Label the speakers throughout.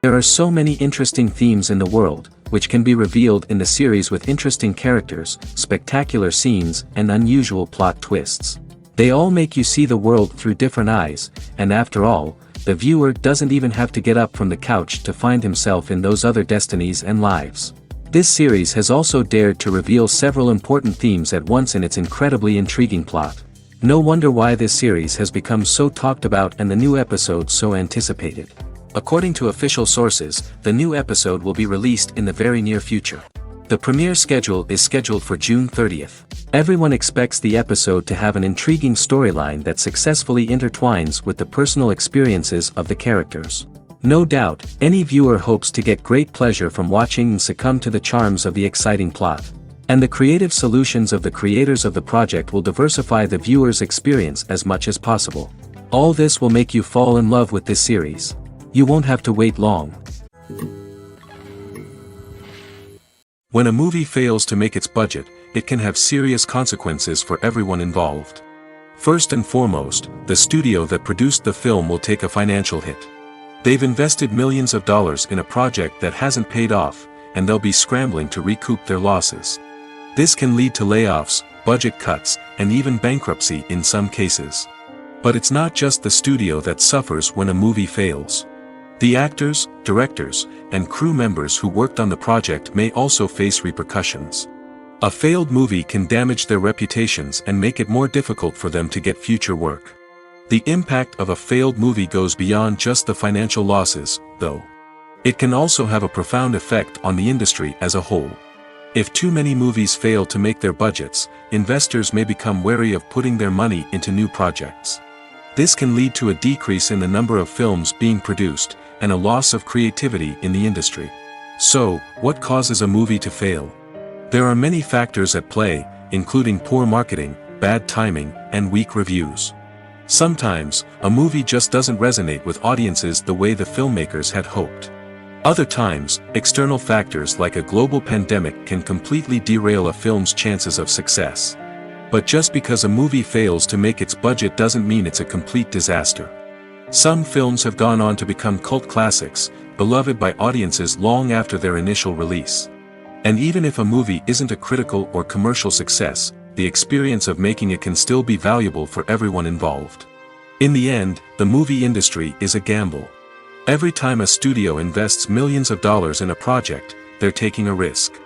Speaker 1: There are so many interesting themes in the world, which can be revealed in the series with interesting characters, spectacular scenes, and unusual plot twists. They all make you see the world through different eyes, and after all, the viewer doesn't even have to get up from the couch to find himself in those other destinies and lives. This series has also dared to reveal several important themes at once in its incredibly intriguing plot. No wonder why this series has become so talked about and the new episode so anticipated. According to official sources, the new episode will be released in the very near future. The premiere schedule is scheduled for June 30th. Everyone expects the episode to have an intriguing storyline that successfully intertwines with the personal experiences of the characters. No doubt, any viewer hopes to get great pleasure from watching and succumb to the charms of the exciting plot. And the creative solutions of the creators of the project will diversify the viewer's experience as much as possible. All this will make you fall in love with this series. You won't have to wait long. When a movie fails to make its budget, it can have serious consequences for everyone involved. First and foremost, the studio that produced the film will take a financial hit. They've invested millions of dollars in a project that hasn't paid off, and they'll be scrambling to recoup their losses. This can lead to layoffs, budget cuts, and even bankruptcy in some cases. But it's not just the studio that suffers when a movie fails. The actors, directors, and crew members who worked on the project may also face repercussions. A failed movie can damage their reputations and make it more difficult for them to get future work. The impact of a failed movie goes beyond just the financial losses, though. It can also have a profound effect on the industry as a whole. If too many movies fail to make their budgets, investors may become wary of putting their money into new projects. This can lead to a decrease in the number of films being produced, and a loss of creativity in the industry. So, what causes a movie to fail? There are many factors at play, including poor marketing, bad timing, and weak reviews. Sometimes, a movie just doesn't resonate with audiences the way the filmmakers had hoped. Other times, external factors like a global pandemic can completely derail a film's chances of success. But just because a movie fails to make its budget doesn't mean it's a complete disaster. Some films have gone on to become cult classics, beloved by audiences long after their initial release. And even if a movie isn't a critical or commercial success, the experience of making it can still be valuable for everyone involved. In the end, the movie industry is a gamble. Every time a studio invests millions of dollars in a project, they're taking a risk.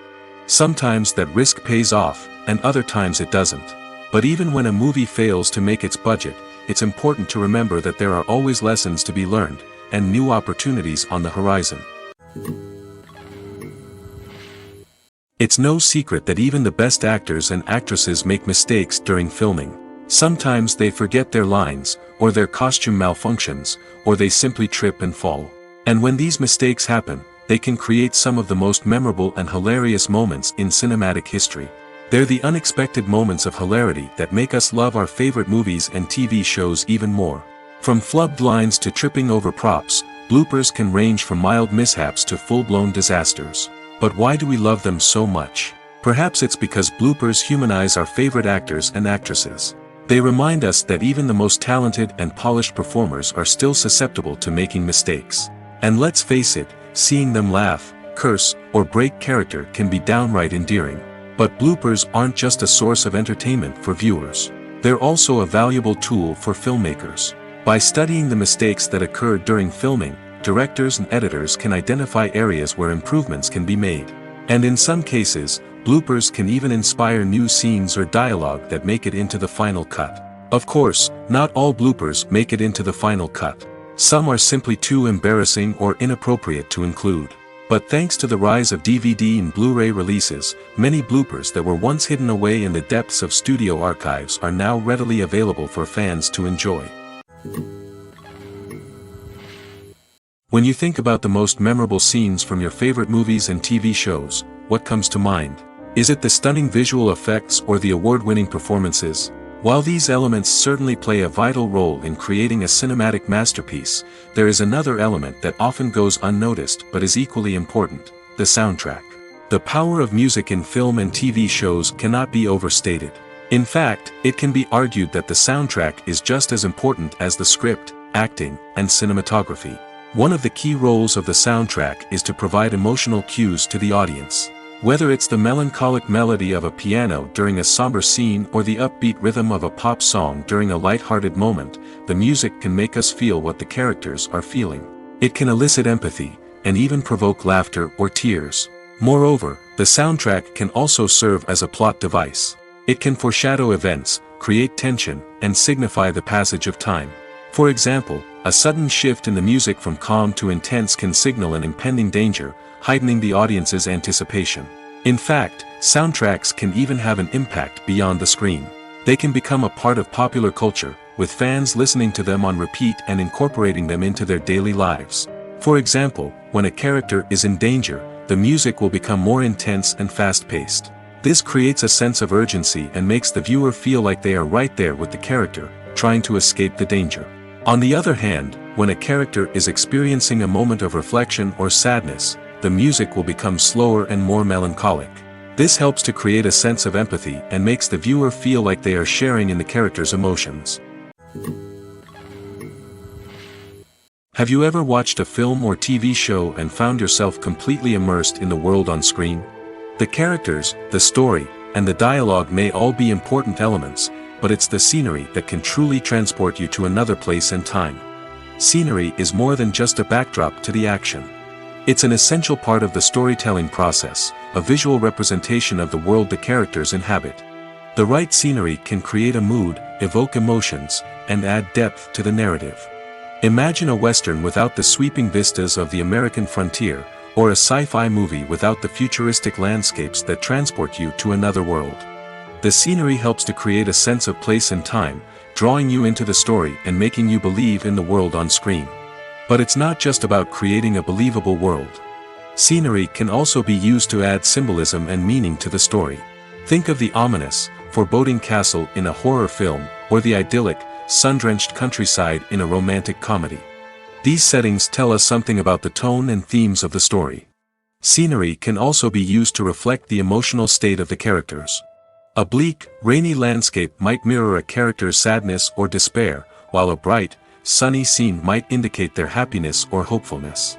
Speaker 1: Sometimes that risk pays off, and other times it doesn't. But even when a movie fails to make its budget, it's important to remember that there are always lessons to be learned, and new opportunities on the horizon. It's no secret that even the best actors and actresses make mistakes during filming. Sometimes they forget their lines, or their costume malfunctions, or they simply trip and fall. And when these mistakes happen, they can create some of the most memorable and hilarious moments in cinematic history. They're the unexpected moments of hilarity that make us love our favorite movies and TV shows even more. From flubbed lines to tripping over props, bloopers can range from mild mishaps to full-blown disasters. But why do we love them so much? Perhaps it's because bloopers humanize our favorite actors and actresses. They remind us that even the most talented and polished performers are still susceptible to making mistakes. And let's face it, seeing them laugh, curse, or break character can be downright endearing. But bloopers aren't just a source of entertainment for viewers. They're also a valuable tool for filmmakers. By studying the mistakes that occurred during filming, directors and editors can identify areas where improvements can be made. And in some cases, bloopers can even inspire new scenes or dialogue that make it into the final cut. Of course, not all bloopers make it into the final cut. Some are simply too embarrassing or inappropriate to include. But thanks to the rise of DVD and Blu-ray releases, many bloopers that were once hidden away in the depths of studio archives are now readily available for fans to enjoy. When you think about the most memorable scenes from your favorite movies and TV shows, what comes to mind? Is it the stunning visual effects or the award-winning performances? While these elements certainly play a vital role in creating a cinematic masterpiece, there is another element that often goes unnoticed but is equally important: the soundtrack. The power of music in film and TV shows cannot be overstated. In fact, it can be argued that the soundtrack is just as important as the script, acting, and cinematography. One of the key roles of the soundtrack is to provide emotional cues to the audience. Whether it's the melancholic melody of a piano during a somber scene or the upbeat rhythm of a pop song during a light-hearted moment, the music can make us feel what the characters are feeling. It can elicit empathy, and even provoke laughter or tears. Moreover, the soundtrack can also serve as a plot device. It can foreshadow events, create tension, and signify the passage of time. For example, a sudden shift in the music from calm to intense can signal an impending danger, heightening the audience's anticipation. In fact, soundtracks can even have an impact beyond the screen. They can become a part of popular culture, with fans listening to them on repeat and incorporating them into their daily lives. For example, when a character is in danger, the music will become more intense and fast-paced. This creates a sense of urgency and makes the viewer feel like they are right there with the character, trying to escape the danger. On the other hand, when a character is experiencing a moment of reflection or sadness, the music will become slower and more melancholic. This helps to create a sense of empathy and makes the viewer feel like they are sharing in the character's emotions. Have you ever watched a film or TV show and found yourself completely immersed in the world on screen? The characters, the story, and the dialogue may all be important elements, but it's the scenery that can truly transport you to another place and time. Scenery is more than just a backdrop to the action. It's an essential part of the storytelling process, a visual representation of the world the characters inhabit. The right scenery can create a mood, evoke emotions, and add depth to the narrative. Imagine a Western without the sweeping vistas of the American frontier, or a sci-fi movie without the futuristic landscapes that transport you to another world. The scenery helps to create a sense of place and time, drawing you into the story and making you believe in the world on screen. But it's not just about creating a believable world. Scenery can also be used to add symbolism and meaning to the story. Think of the ominous, foreboding castle in a horror film, or the idyllic, sun-drenched countryside in a romantic comedy. These settings tell us something about the tone and themes of the story. Scenery can also be used to reflect the emotional state of the characters. A bleak, rainy landscape might mirror a character's sadness or despair, while a bright, sunny scene might indicate their happiness or hopefulness.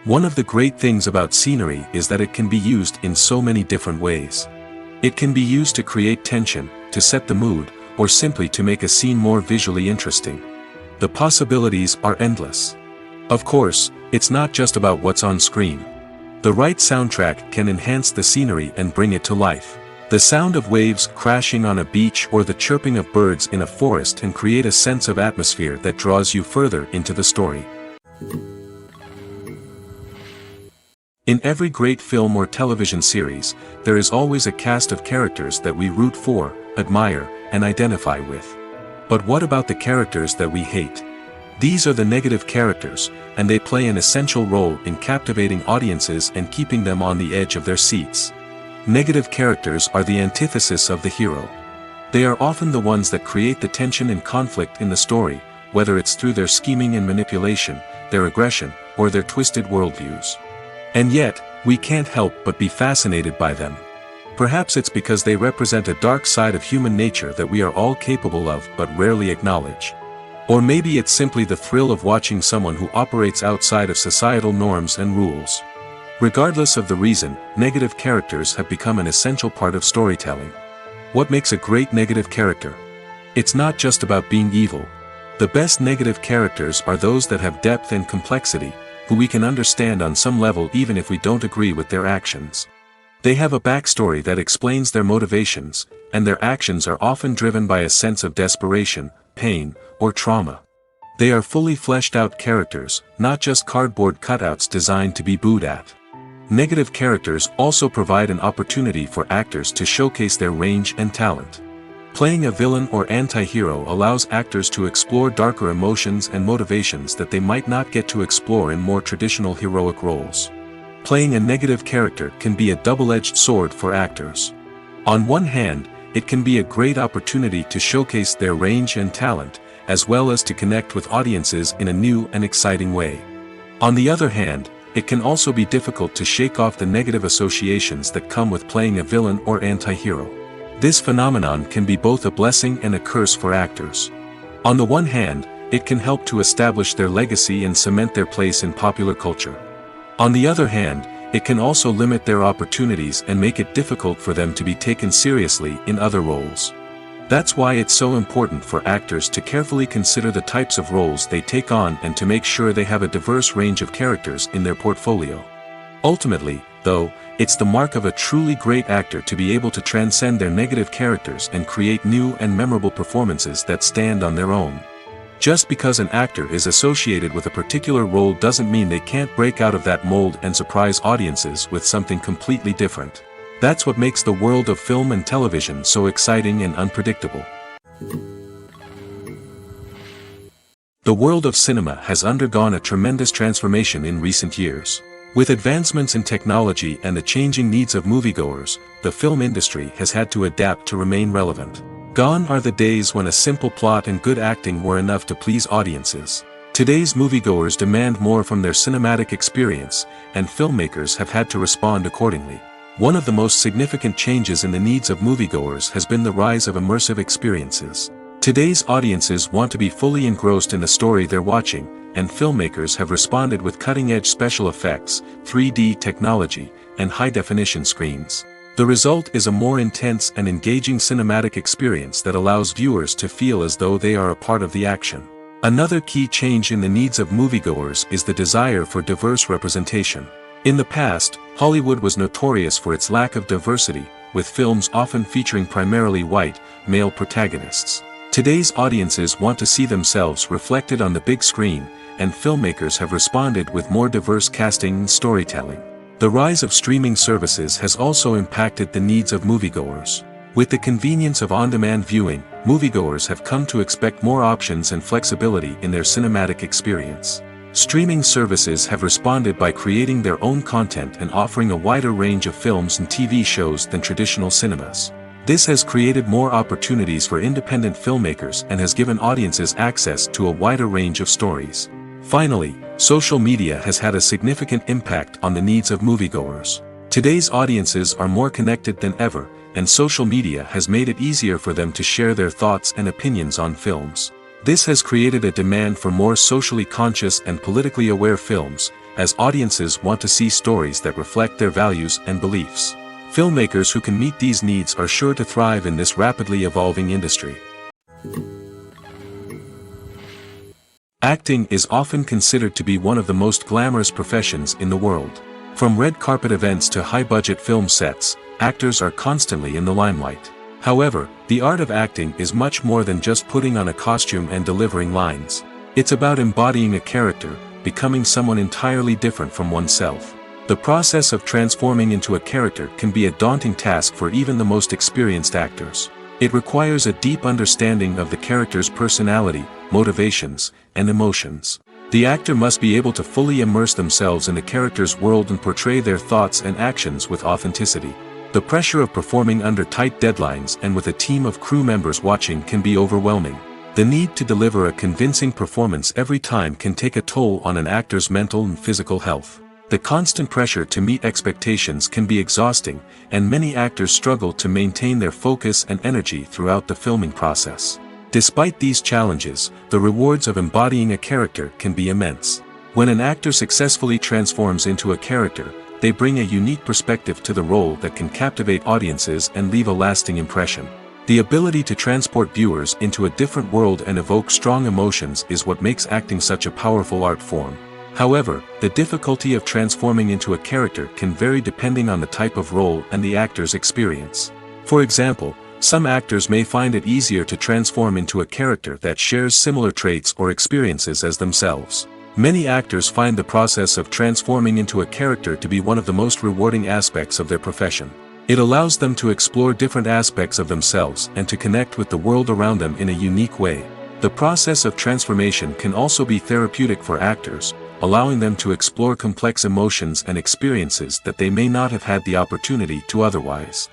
Speaker 1: One of the great things about scenery is that it can be used in so many different ways. It can be used to create tension, to set the mood, or simply to make a scene more visually interesting. The possibilities are endless. Of course, it's not just about what's on screen. The right soundtrack can enhance the scenery and bring it to life. The sound of waves crashing on a beach or the chirping of birds in a forest can create a sense of atmosphere that draws you further into the story. In every great film or television series, there is always a cast of characters that we root for, admire, and identify with. But what about the characters that we hate? These are the negative characters, and they play an essential role in captivating audiences and keeping them on the edge of their seats. Negative characters are the antithesis of the hero. They are often the ones that create the tension and conflict in the story, whether it's through their scheming and manipulation, their aggression, or their twisted worldviews. And yet, we can't help but be fascinated by them. Perhaps it's because they represent a dark side of human nature that we are all capable of but rarely acknowledge. Or maybe it's simply the thrill of watching someone who operates outside of societal norms and rules. Regardless of the reason, negative characters have become an essential part of storytelling. What makes a great negative character? It's not just about being evil. The best negative characters are those that have depth and complexity, who we can understand on some level even if we don't agree with their actions. They have a backstory that explains their motivations, and their actions are often driven by a sense of desperation, pain, or trauma. They are fully fleshed out characters, not just cardboard cutouts designed to be booed at. Negative characters also provide an opportunity for actors to showcase their range and talent. Playing a villain or anti-hero allows actors to explore darker emotions and motivations that they might not get to explore in more traditional heroic roles. Playing a negative character can be a double-edged sword for actors. On one hand, it can be a great opportunity to showcase their range and talent, as well as to connect with audiences in a new and exciting way. On the other hand, it can also be difficult to shake off the negative associations that come with playing a villain or anti-hero. This phenomenon can be both a blessing and a curse for actors. On the one hand, it can help to establish their legacy and cement their place in popular culture. On the other hand, it can also limit their opportunities and make it difficult for them to be taken seriously in other roles. That's why it's so important for actors to carefully consider the types of roles they take on and to make sure they have a diverse range of characters in their portfolio. Ultimately, though, it's the mark of a truly great actor to be able to transcend their negative characters and create new and memorable performances that stand on their own. Just because an actor is associated with a particular role doesn't mean they can't break out of that mold and surprise audiences with something completely different. That's what makes the world of film and television so exciting and unpredictable. The world of cinema has undergone a tremendous transformation in recent years. With advancements in technology and the changing needs of moviegoers, the film industry has had to adapt to remain relevant. Gone are the days when a simple plot and good acting were enough to please audiences. Today's moviegoers demand more from their cinematic experience, and filmmakers have had to respond accordingly. One of the most significant changes in the needs of moviegoers has been the rise of immersive experiences. Today's audiences want to be fully engrossed in the story they're watching, and filmmakers have responded with cutting-edge special effects, 3D technology, and high-definition screens. The result is a more intense and engaging cinematic experience that allows viewers to feel as though they are a part of the action. Another key change in the needs of moviegoers is the desire for diverse representation. In the past, Hollywood was notorious for its lack of diversity, with films often featuring primarily white, male protagonists. Today's audiences want to see themselves reflected on the big screen, and filmmakers have responded with more diverse casting and storytelling. The rise of streaming services has also impacted the needs of moviegoers. With the convenience of on-demand viewing, moviegoers have come to expect more options and flexibility in their cinematic experience. Streaming services have responded by creating their own content and offering a wider range of films and TV shows than traditional cinemas. This has created more opportunities for independent filmmakers and has given audiences access to a wider range of stories. Finally, social media has had a significant impact on the needs of moviegoers. Today's audiences are more connected than ever, and social media has made it easier for them to share their thoughts and opinions on films. This has created a demand for more socially conscious and politically aware films, as audiences want to see stories that reflect their values and beliefs. Filmmakers who can meet these needs are sure to thrive in this rapidly evolving industry. Acting is often considered to be one of the most glamorous professions in the world. From red carpet events to high-budget film sets, actors are constantly in the limelight. However, the art of acting is much more than just putting on a costume and delivering lines. It's about embodying a character, becoming someone entirely different from oneself. The process of transforming into a character can be a daunting task for even the most experienced actors. It requires a deep understanding of the character's personality, motivations, and emotions. The actor must be able to fully immerse themselves in the character's world and portray their thoughts and actions with authenticity. The pressure of performing under tight deadlines and with a team of crew members watching can be overwhelming. The need to deliver a convincing performance every time can take a toll on an actor's mental and physical health. The constant pressure to meet expectations can be exhausting, and many actors struggle to maintain their focus and energy throughout the filming process. Despite these challenges, the rewards of embodying a character can be immense. When an actor successfully transforms into a character, they bring a unique perspective to the role that can captivate audiences and leave a lasting impression. The ability to transport viewers into a different world and evoke strong emotions is what makes acting such a powerful art form. However, the difficulty of transforming into a character can vary depending on the type of role and the actor's experience. For example, some actors may find it easier to transform into a character that shares similar traits or experiences as themselves. Many actors find the process of transforming into a character to be one of the most rewarding aspects of their profession. It allows them to explore different aspects of themselves and to connect with the world around them in a unique way. The process of transformation can also be therapeutic for actors, allowing them to explore complex emotions and experiences that they may not have had the opportunity to otherwise.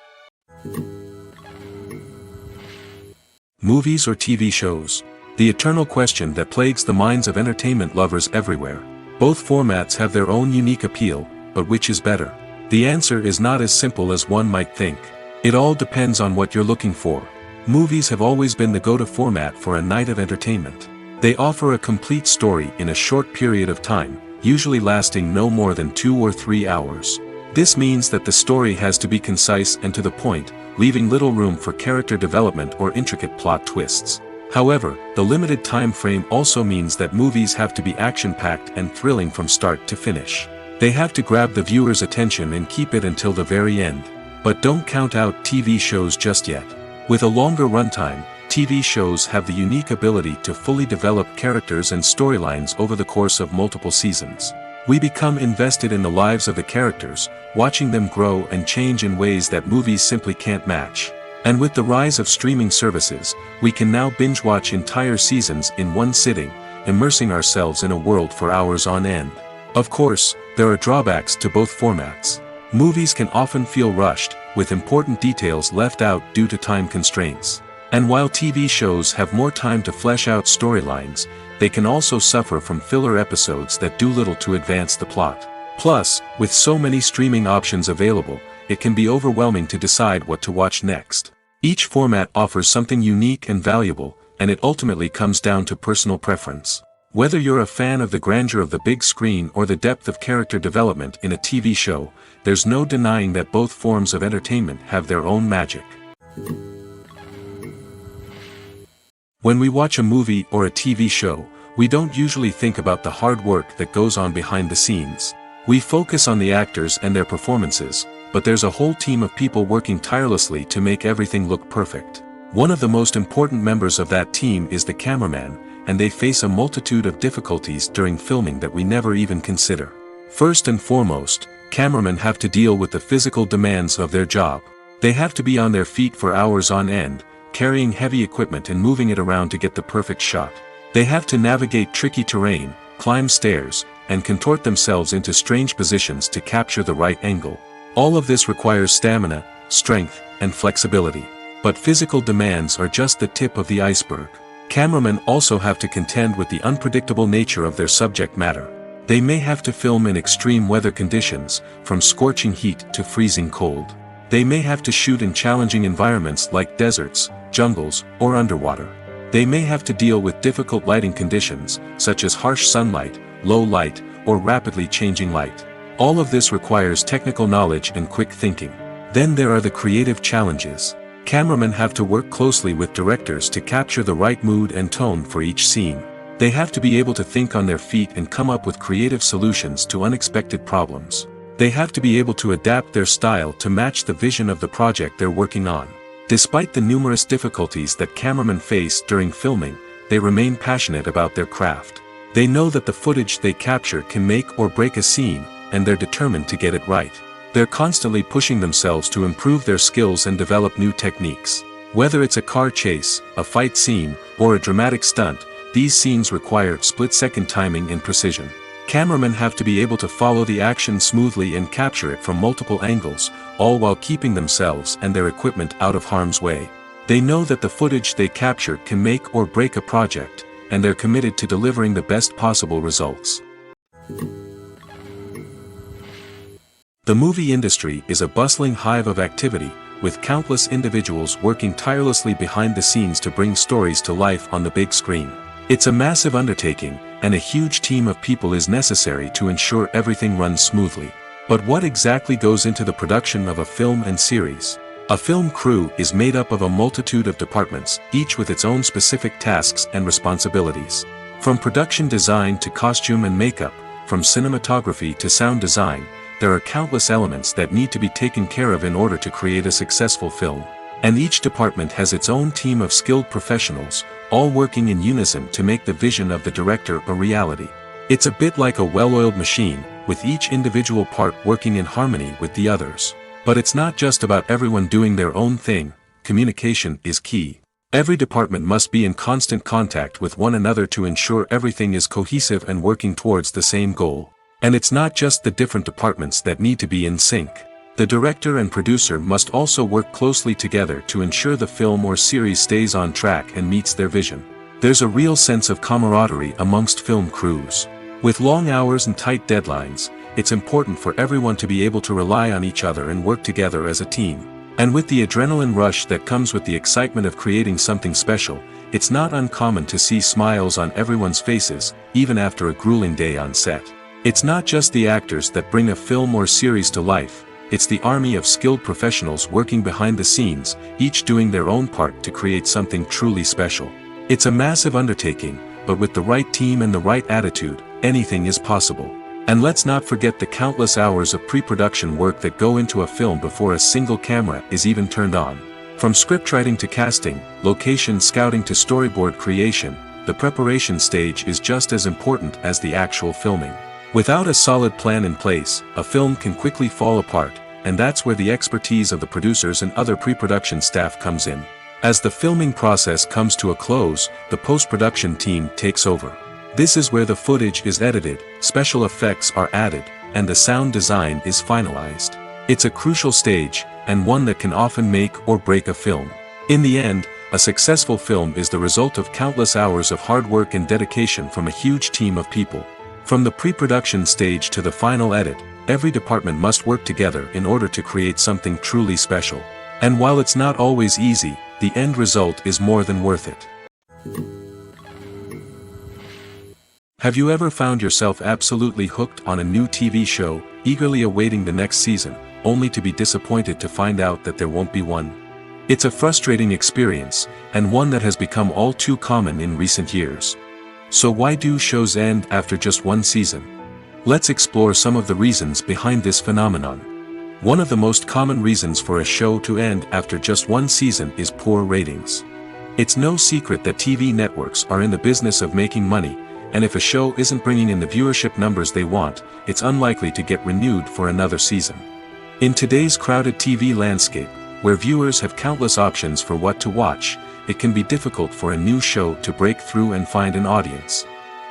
Speaker 1: Movies or TV shows? The eternal question that plagues the minds of entertainment lovers everywhere. Both formats have their own unique appeal, but which is better? The answer is not as simple as one might think. It all depends on what you're looking for. Movies have always been the go-to format for a night of entertainment. They offer a complete story in a short period of time, usually lasting no more than 2 or 3 hours. This means that the story has to be concise and to the point, leaving little room for character development or intricate plot twists. However, the limited time frame also means that movies have to be action-packed and thrilling from start to finish. They have to grab the viewer's attention and keep it until the very end. But don't count out TV shows just yet. With a longer runtime, TV shows have the unique ability to fully develop characters and storylines over the course of multiple seasons. We become invested in the lives of the characters, watching them grow and change in ways that movies simply can't match. And with the rise of streaming services, we can now binge-watch entire seasons in one sitting, immersing ourselves in a world for hours on end. Of course, there are drawbacks to both formats. Movies can often feel rushed, with important details left out due to time constraints. And while TV shows have more time to flesh out storylines, they can also suffer from filler episodes that do little to advance the plot. Plus, with so many streaming options available, it can be overwhelming to decide what to watch next. Each format offers something unique and valuable, and it ultimately comes down to personal preference. Whether you're a fan of the grandeur of the big screen or the depth of character development in a TV show, there's no denying that both forms of entertainment have their own magic. When we watch a movie or a TV show, we don't usually think about the hard work that goes on behind the scenes. We focus on the actors and their performances, but there's a whole team of people working tirelessly to make everything look perfect. One of the most important members of that team is the cameraman, and they face a multitude of difficulties during filming that we never even consider. First and foremost, cameramen have to deal with the physical demands of their job. They have to be on their feet for hours on end, carrying heavy equipment and moving it around to get the perfect shot. They have to navigate tricky terrain, climb stairs, and contort themselves into strange positions to capture the right angle. All of this requires stamina, strength, and flexibility. But physical demands are just the tip of the iceberg. Cameramen also have to contend with the unpredictable nature of their subject matter. They may have to film in extreme weather conditions, from scorching heat to freezing cold. They may have to shoot in challenging environments like deserts, jungles, or underwater. They may have to deal with difficult lighting conditions, such as harsh sunlight, low light, or rapidly changing light. All of this requires technical knowledge and quick thinking. Then there are the creative challenges. Cameramen have to work closely with directors to capture the right mood and tone for each scene. They have to be able to think on their feet and come up with creative solutions to unexpected problems. They have to be able to adapt their style to match the vision of the project they're working on. Despite the numerous difficulties that cameramen face during filming, they remain passionate about their craft. They know that the footage they capture can make or break a scene, and they're determined to get it right. They're constantly pushing themselves to improve their skills and develop new techniques. Whether it's a car chase, a fight scene, or a dramatic stunt, these scenes require split-second timing and precision. Cameramen have to be able to follow the action smoothly and capture it from multiple angles, all while keeping themselves and their equipment out of harm's way. They know that the footage they capture can make or break a project, and they're committed to delivering the best possible results. The movie industry is a bustling hive of activity, with countless individuals working tirelessly behind the scenes to bring stories to life on the big screen. It's a massive undertaking, and a huge team of people is necessary to ensure everything runs smoothly. But what exactly goes into the production of a film and series? A film crew is made up of a multitude of departments, each with its own specific tasks and responsibilities. From production design to costume and makeup, from cinematography to sound design, there are countless elements that need to be taken care of in order to create a successful film. And each department has its own team of skilled professionals, all working in unison to make the vision of the director a reality. It's a bit like a well-oiled machine, with each individual part working in harmony with the others. But it's not just about everyone doing their own thing. Communication is key. Every department must be in constant contact with one another to ensure everything is cohesive and working towards the same goal. And it's not just the different departments that need to be in sync. The director and producer must also work closely together to ensure the film or series stays on track and meets their vision. There's a real sense of camaraderie amongst film crews. With long hours and tight deadlines, it's important for everyone to be able to rely on each other and work together as a team. And with the adrenaline rush that comes with the excitement of creating something special, it's not uncommon to see smiles on everyone's faces, even after a grueling day on set. It's not just the actors that bring a film or series to life, it's the army of skilled professionals working behind the scenes, each doing their own part to create something truly special. It's a massive undertaking, but with the right team and the right attitude, anything is possible. And let's not forget the countless hours of pre-production work that go into a film before a single camera is even turned on. From scriptwriting to casting, location scouting to storyboard creation, the preparation stage is just as important as the actual filming. Without a solid plan in place, a film can quickly fall apart, and that's where the expertise of the producers and other pre-production staff comes in. As the filming process comes to a close, the post-production team takes over. This is where the footage is edited, special effects are added, and the sound design is finalized. It's a crucial stage, and one that can often make or break a film. In the end, a successful film is the result of countless hours of hard work and dedication from a huge team of people. From the pre-production stage to the final edit, every department must work together in order to create something truly special. And while it's not always easy, the end result is more than worth it. Have you ever found yourself absolutely hooked on a new TV show, eagerly awaiting the next season, only to be disappointed to find out that there won't be one? It's a frustrating experience, and one that has become all too common in recent years. So why do shows end after just one season? Let's explore some of the reasons behind this phenomenon. One of the most common reasons for a show to end after just one season is poor ratings. It's no secret that TV networks are in the business of making money, and if a show isn't bringing in the viewership numbers they want, it's unlikely to get renewed for another season. In today's crowded TV landscape, where viewers have countless options for what to watch, it can be difficult for a new show to break through and find an audience.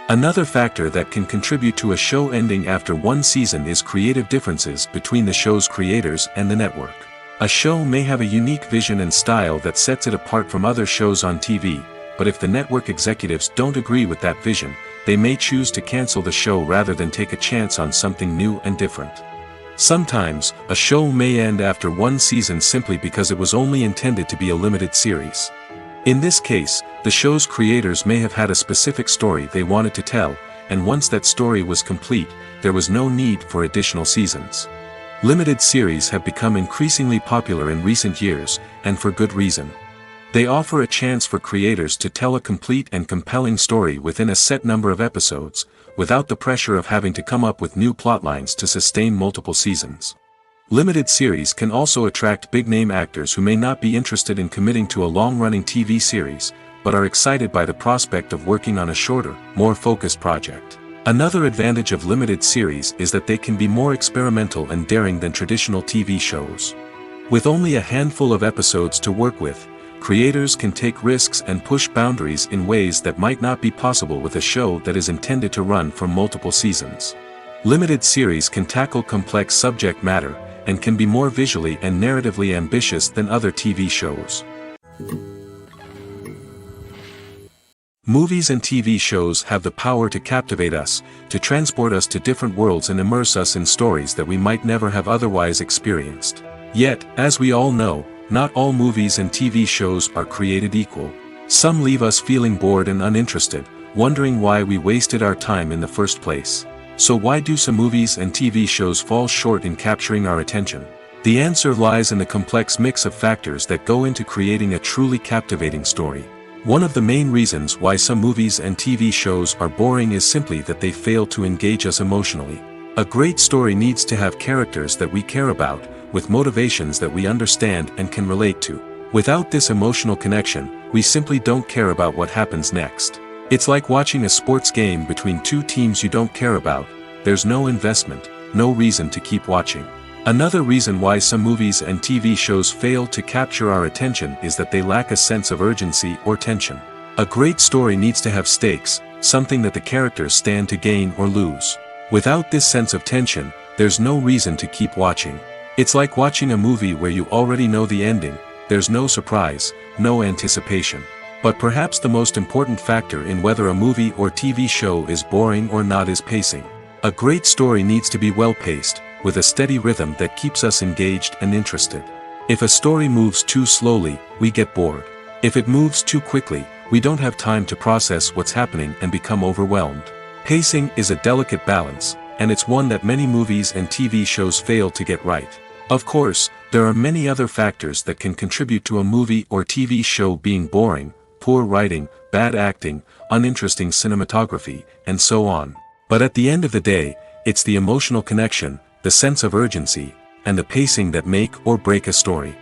Speaker 1: Another factor that can contribute to a show ending after one season is creative differences between the show's creators and the network. A show may have a unique vision and style that sets it apart from other shows on TV, but if the network executives don't agree with that vision, they may choose to cancel the show rather than take a chance on something new and different. Sometimes, a show may end after one season simply because it was only intended to be a limited series. In this case, the show's creators may have had a specific story they wanted to tell, and once that story was complete, there was no need for additional seasons. Limited series have become increasingly popular in recent years, and for good reason. They offer a chance for creators to tell a complete and compelling story within a set number of episodes, without the pressure of having to come up with new plotlines to sustain multiple seasons. Limited series can also attract big-name actors who may not be interested in committing to a long-running TV series, but are excited by the prospect of working on a shorter, more focused project. Another advantage of limited series is that they can be more experimental and daring than traditional TV shows. With only a handful of episodes to work with, creators can take risks and push boundaries in ways that might not be possible with a show that is intended to run for multiple seasons. Limited series can tackle complex subject matter, and can be more visually and narratively ambitious than other TV shows. Movies and TV shows have the power to captivate us, to transport us to different worlds and immerse us in stories that we might never have otherwise experienced. Yet, as we all know, not all movies and TV shows are created equal. Some leave us feeling bored and uninterested, wondering why we wasted our time in the first place. So why do some movies and TV shows fall short in capturing our attention? The answer lies in the complex mix of factors that go into creating a truly captivating story. One of the main reasons why some movies and TV shows are boring is simply that they fail to engage us emotionally. A great story needs to have characters that we care about, with motivations that we understand and can relate to. Without this emotional connection, we simply don't care about what happens next. It's like watching a sports game between two teams you don't care about. There's no investment, no reason to keep watching. Another reason why some movies and TV shows fail to capture our attention is that they lack a sense of urgency or tension. A great story needs to have stakes, something that the characters stand to gain or lose. Without this sense of tension, there's no reason to keep watching. It's like watching a movie where you already know the ending, there's no surprise, no anticipation. But perhaps the most important factor in whether a movie or TV show is boring or not is pacing. A great story needs to be well paced, with a steady rhythm that keeps us engaged and interested. If a story moves too slowly, we get bored. If it moves too quickly, we don't have time to process what's happening and become overwhelmed. Pacing is a delicate balance, and it's one that many movies and TV shows fail to get right. Of course, there are many other factors that can contribute to a movie or TV show being boring: poor writing, bad acting, uninteresting cinematography, and so on. But at the end of the day, it's the emotional connection, the sense of urgency, and the pacing that make or break a story.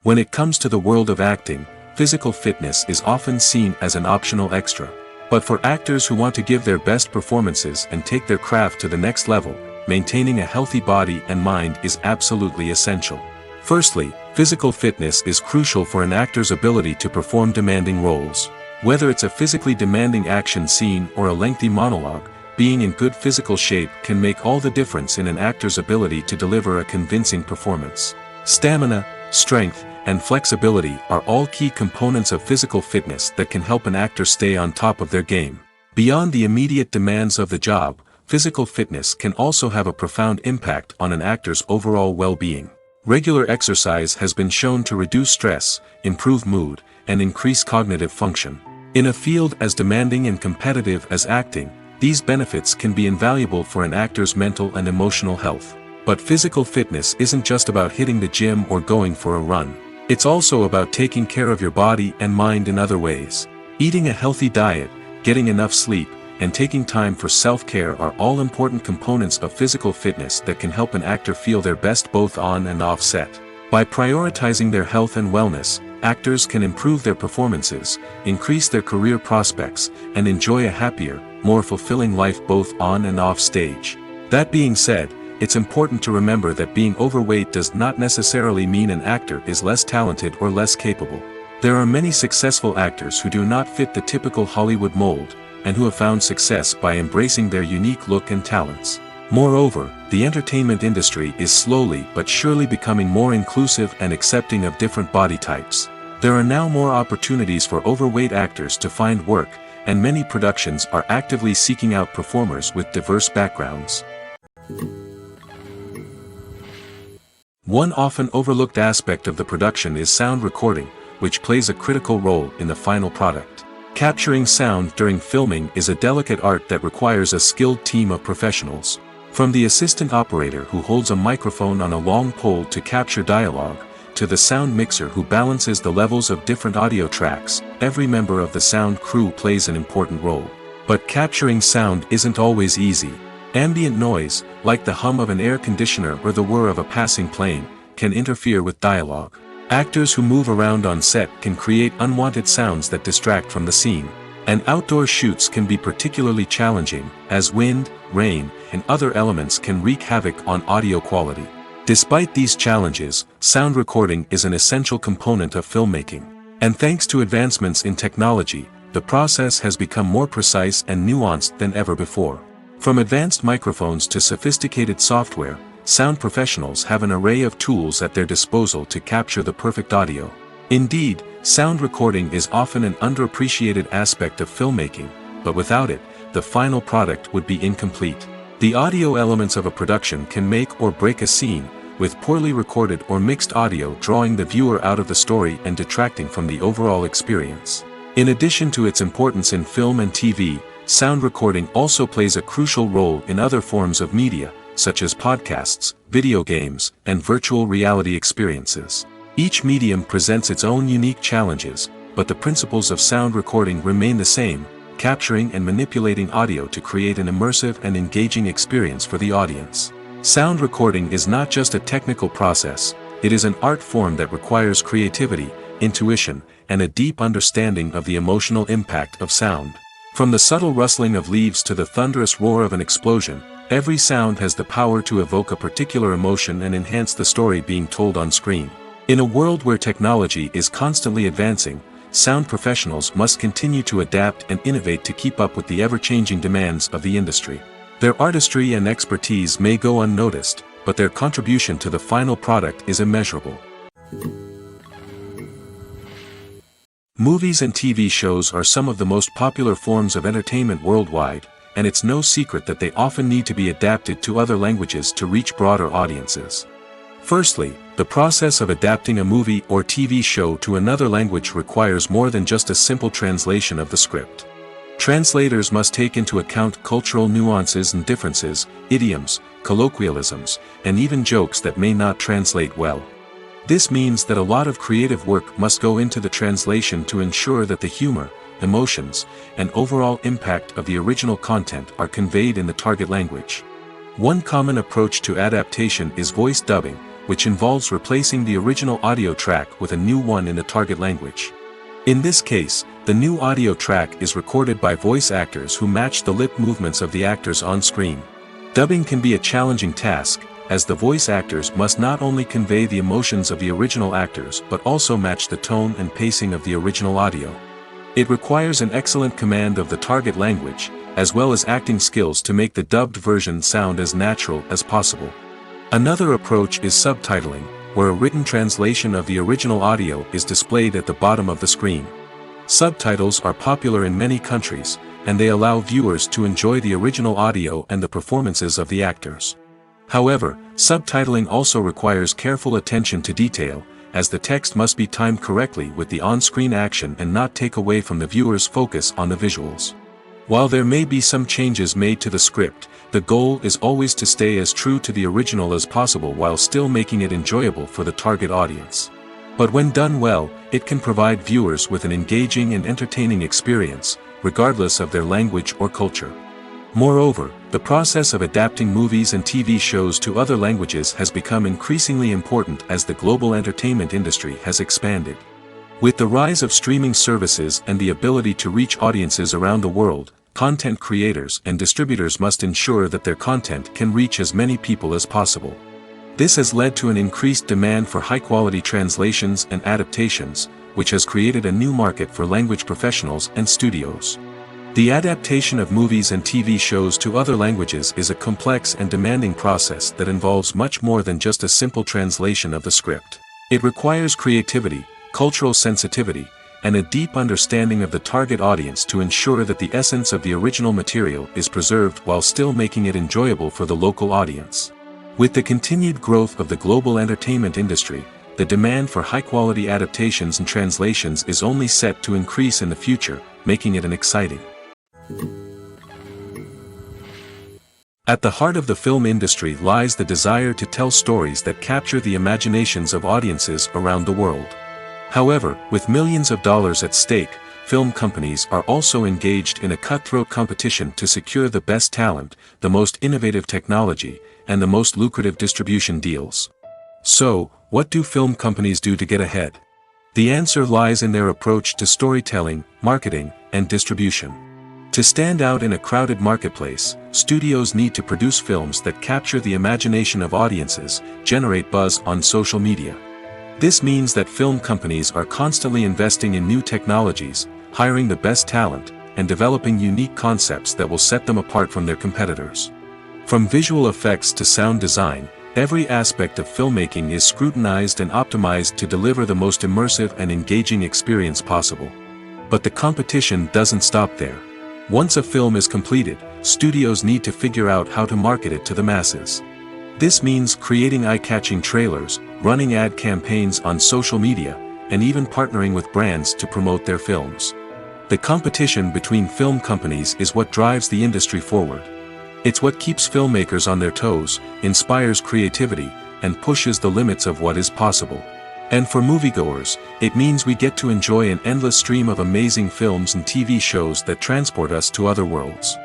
Speaker 1: When it comes to the world of acting, physical fitness is often seen as an optional extra. But for actors who want to give their best performances and take their craft to the next level, maintaining a healthy body and mind is absolutely essential. Firstly, physical fitness is crucial for an actor's ability to perform demanding roles. Whether it's a physically demanding action scene or a lengthy monologue, being in good physical shape can make all the difference in an actor's ability to deliver a convincing performance. Stamina, strength, and flexibility are all key components of physical fitness that can help an actor stay on top of their game. Beyond the immediate demands of the job, physical fitness can also have a profound impact on an actor's overall well-being. Regular exercise has been shown to reduce stress, improve mood, and increase cognitive function. In a field as demanding and competitive as acting, these benefits can be invaluable for an actor's mental and emotional health. But physical fitness isn't just about hitting the gym or going for a run. It's also about taking care of your body and mind in other ways. Eating a healthy diet, getting enough sleep, and taking time for self-care are all important components of physical fitness that can help an actor feel their best both on and off set. By prioritizing their health and wellness, actors can improve their performances, increase their career prospects, and enjoy a happier, more fulfilling life both on and off stage. That being said, it's important to remember that being overweight does not necessarily mean an actor is less talented or less capable. There are many successful actors who do not fit the typical Hollywood mold, and who have found success by embracing their unique look and talents. Moreover, the entertainment industry is slowly but surely becoming more inclusive and accepting of different body types. There are now more opportunities for overweight actors to find work, and many productions are actively seeking out performers with diverse backgrounds. One often overlooked aspect of the production is sound recording, which plays a critical role in the final product. Capturing sound during filming is a delicate art that requires a skilled team of professionals. From the assistant operator who holds a microphone on a long pole to capture dialogue, to the sound mixer who balances the levels of different audio tracks, every member of the sound crew plays an important role. But capturing sound isn't always easy. Ambient noise, like the hum of an air conditioner or the whir of a passing plane, can interfere with dialogue. Actors who move around on set can create unwanted sounds that distract from the scene. And outdoor shoots can be particularly challenging, as wind, rain, and other elements can wreak havoc on audio quality. Despite these challenges, sound recording is an essential component of filmmaking. And thanks to advancements in technology, the process has become more precise and nuanced than ever before. From advanced microphones to sophisticated software, sound professionals have an array of tools at their disposal to capture the perfect audio. Indeed, sound recording is often an underappreciated aspect of filmmaking, but without it, the final product would be incomplete. The audio elements of a production can make or break a scene, with poorly recorded or mixed audio drawing the viewer out of the story and detracting from the overall experience. In addition to its importance in film and TV, sound recording also plays a crucial role in other forms of media, such as podcasts, video games, and virtual reality experiences. Each medium presents its own unique challenges, but the principles of sound recording remain the same: capturing and manipulating audio to create an immersive and engaging experience for the audience. Sound recording is not just a technical process, it is an art form that requires creativity, intuition, and a deep understanding of the emotional impact of sound. From the subtle rustling of leaves to the thunderous roar of an explosion, every sound has the power to evoke a particular emotion and enhance the story being told on screen. In a world where technology is constantly advancing, sound professionals must continue to adapt and innovate to keep up with the ever-changing demands of the industry. Their artistry and expertise may go unnoticed, but their contribution to the final product is immeasurable. Movies and TV shows are some of the most popular forms of entertainment worldwide, and it's no secret that they often need to be adapted to other languages to reach broader audiences. Firstly, the process of adapting a movie or TV show to another language requires more than just a simple translation of the script. Translators must take into account cultural nuances and differences, idioms, colloquialisms, and even jokes that may not translate well. This means that a lot of creative work must go into the translation to ensure that the humor, emotions, and overall impact of the original content are conveyed in the target language. One common approach to adaptation is voice dubbing, which involves replacing the original audio track with a new one in the target language. In this case, the new audio track is recorded by voice actors who match the lip movements of the actors on screen. Dubbing can be a challenging task, as the voice actors must not only convey the emotions of the original actors but also match the tone and pacing of the original audio. It requires an excellent command of the target language, as well as acting skills to make the dubbed version sound as natural as possible. Another approach is subtitling, where a written translation of the original audio is displayed at the bottom of the screen. Subtitles are popular in many countries, and they allow viewers to enjoy the original audio and the performances of the actors. However, subtitling also requires careful attention to detail, as the text must be timed correctly with the on-screen action and not take away from the viewer's focus on the visuals. While there may be some changes made to the script, the goal is always to stay as true to the original as possible while still making it enjoyable for the target audience. But when done well, it can provide viewers with an engaging and entertaining experience, regardless of their language or culture. Moreover, the process of adapting movies and TV shows to other languages has become increasingly important as the global entertainment industry has expanded. With the rise of streaming services and the ability to reach audiences around the world, content creators and distributors must ensure that their content can reach as many people as possible. This has led to an increased demand for high-quality translations and adaptations, which has created a new market for language professionals and studios. The adaptation of movies and TV shows to other languages is a complex and demanding process that involves much more than just a simple translation of the script. It requires creativity, cultural sensitivity, and a deep understanding of the target audience to ensure that the essence of the original material is preserved while still making it enjoyable for the local audience. With the continued growth of the global entertainment industry, the demand for high-quality adaptations and translations is only set to increase in the future, making it an exciting. At the heart of the film industry lies the desire to tell stories that capture the imaginations of audiences around the world. However, with millions of dollars at stake, film companies are also engaged in a cutthroat competition to secure the best talent, the most innovative technology, and the most lucrative distribution deals. So, what do film companies do to get ahead? The answer lies in their approach to storytelling, marketing, and distribution. To stand out in a crowded marketplace, studios need to produce films that capture the imagination of audiences, generate buzz on social media. This means that film companies are constantly investing in new technologies, hiring the best talent, and developing unique concepts that will set them apart from their competitors. From visual effects to sound design, every aspect of filmmaking is scrutinized and optimized to deliver the most immersive and engaging experience possible. But the competition doesn't stop there. Once a film is completed, studios need to figure out how to market it to the masses. This means creating eye-catching trailers, running ad campaigns on social media, and even partnering with brands to promote their films. The competition between film companies is what drives the industry forward. It's what keeps filmmakers on their toes, inspires creativity, and pushes the limits of what is possible. And for moviegoers, it means we get to enjoy an endless stream of amazing films and TV shows that transport us to other worlds.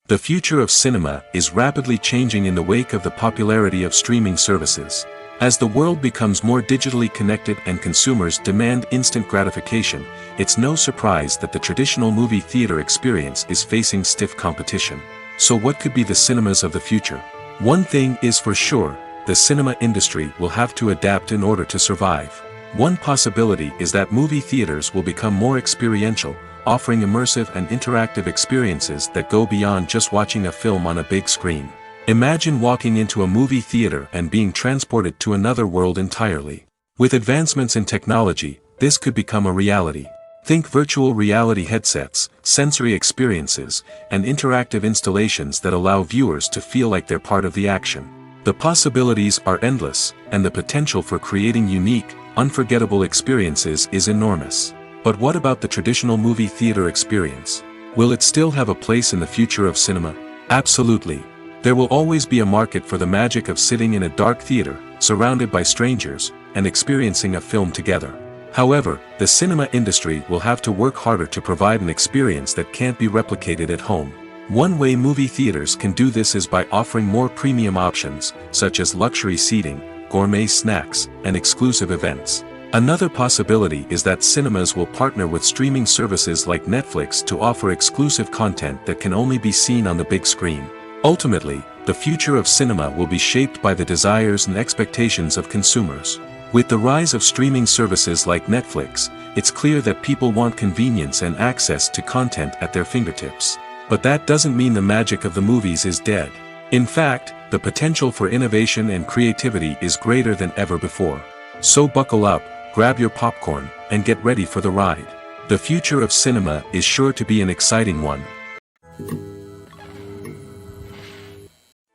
Speaker 1: The future of cinema is rapidly changing in the wake of the popularity of streaming services. As the world becomes more digitally connected and consumers demand instant gratification, it's no surprise that the traditional movie theater experience is facing stiff competition. So what could be the cinemas of the future? One thing is for sure, the cinema industry will have to adapt in order to survive. One possibility is that movie theaters will become more experiential, offering immersive and interactive experiences that go beyond just watching a film on a big screen. Imagine walking into a movie theater and being transported to another world entirely. With advancements in technology, this could become a reality. Think virtual reality headsets, sensory experiences, and interactive installations that allow viewers to feel like they're part of the action. The possibilities are endless, and the potential for creating unique, unforgettable experiences is enormous. But what about the traditional movie theater experience? Will it still have a place in the future of cinema? Absolutely. There will always be a market for the magic of sitting in a dark theater, surrounded by strangers, and experiencing a film together. However, the cinema industry will have to work harder to provide an experience that can't be replicated at home. One way movie theaters can do this is by offering more premium options, such as luxury seating, gourmet snacks, and exclusive events. Another possibility is that cinemas will partner with streaming services like Netflix to offer exclusive content that can only be seen on the big screen. Ultimately, the future of cinema will be shaped by the desires and expectations of consumers. With the rise of streaming services like Netflix, it's clear that people want convenience and access to content at their fingertips. But that doesn't mean the magic of the movies is dead. In fact, the potential for innovation and creativity is greater than ever before. So buckle up, grab your popcorn, and get ready for the ride. The future of cinema is sure to be an exciting one.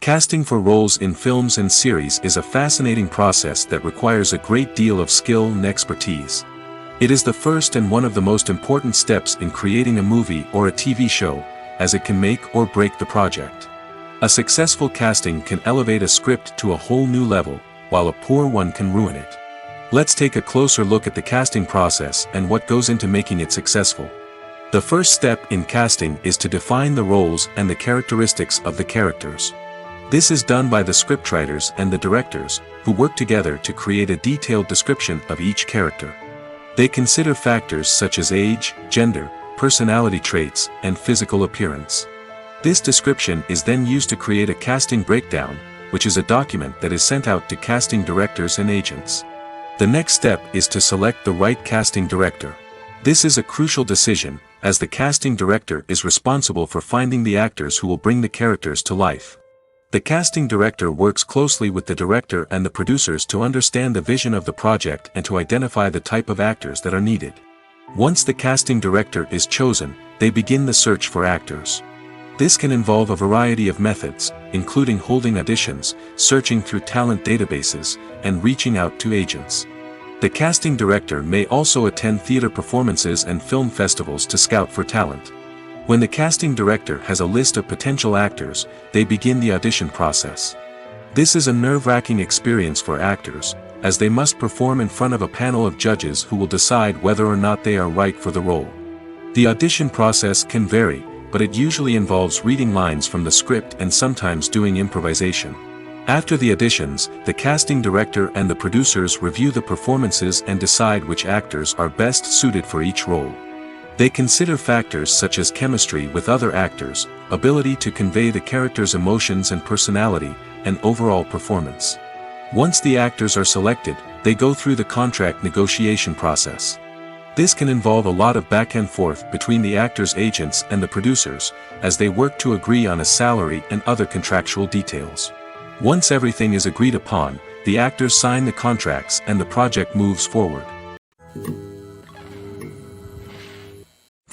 Speaker 1: Casting for roles in films and series is a fascinating process that requires a great deal of skill and expertise. It is the first and one of the most important steps in creating a movie or a TV show, as it can make or break the project. A successful casting can elevate a script to a whole new level, while a poor one can ruin it. Let's take a closer look at the casting process and what goes into making it successful. The first step in casting is to define the roles and the characteristics of the characters. This is done by the scriptwriters and the directors, who work together to create a detailed description of each character. They consider factors such as age, gender, personality traits, and physical appearance. This description is then used to create a casting breakdown, which is a document that is sent out to casting directors and agents. The next step is to select the right casting director. This is a crucial decision, as the casting director is responsible for finding the actors who will bring the characters to life. The casting director works closely with the director and the producers to understand the vision of the project and to identify the type of actors that are needed. Once the casting director is chosen, they begin the search for actors. This can involve a variety of methods, including holding auditions, searching through talent databases, and reaching out to agents. The casting director may also attend theater performances and film festivals to scout for talent. When the casting director has a list of potential actors, they begin the audition process. This is a nerve-wracking experience for actors, as they must perform in front of a panel of judges who will decide whether or not they are right for the role. The audition process can vary, but it usually involves reading lines from the script and sometimes doing improvisation. After the auditions, the casting director and the producers review the performances and decide which actors are best suited for each role. They consider factors such as chemistry with other actors, ability to convey the character's emotions and personality, and overall performance. Once the actors are selected, they go through the contract negotiation process. This can involve a lot of back and forth between the actors' agents and the producers, as they work to agree on a salary and other contractual details. Once everything is agreed upon, the actors sign the contracts and the project moves forward.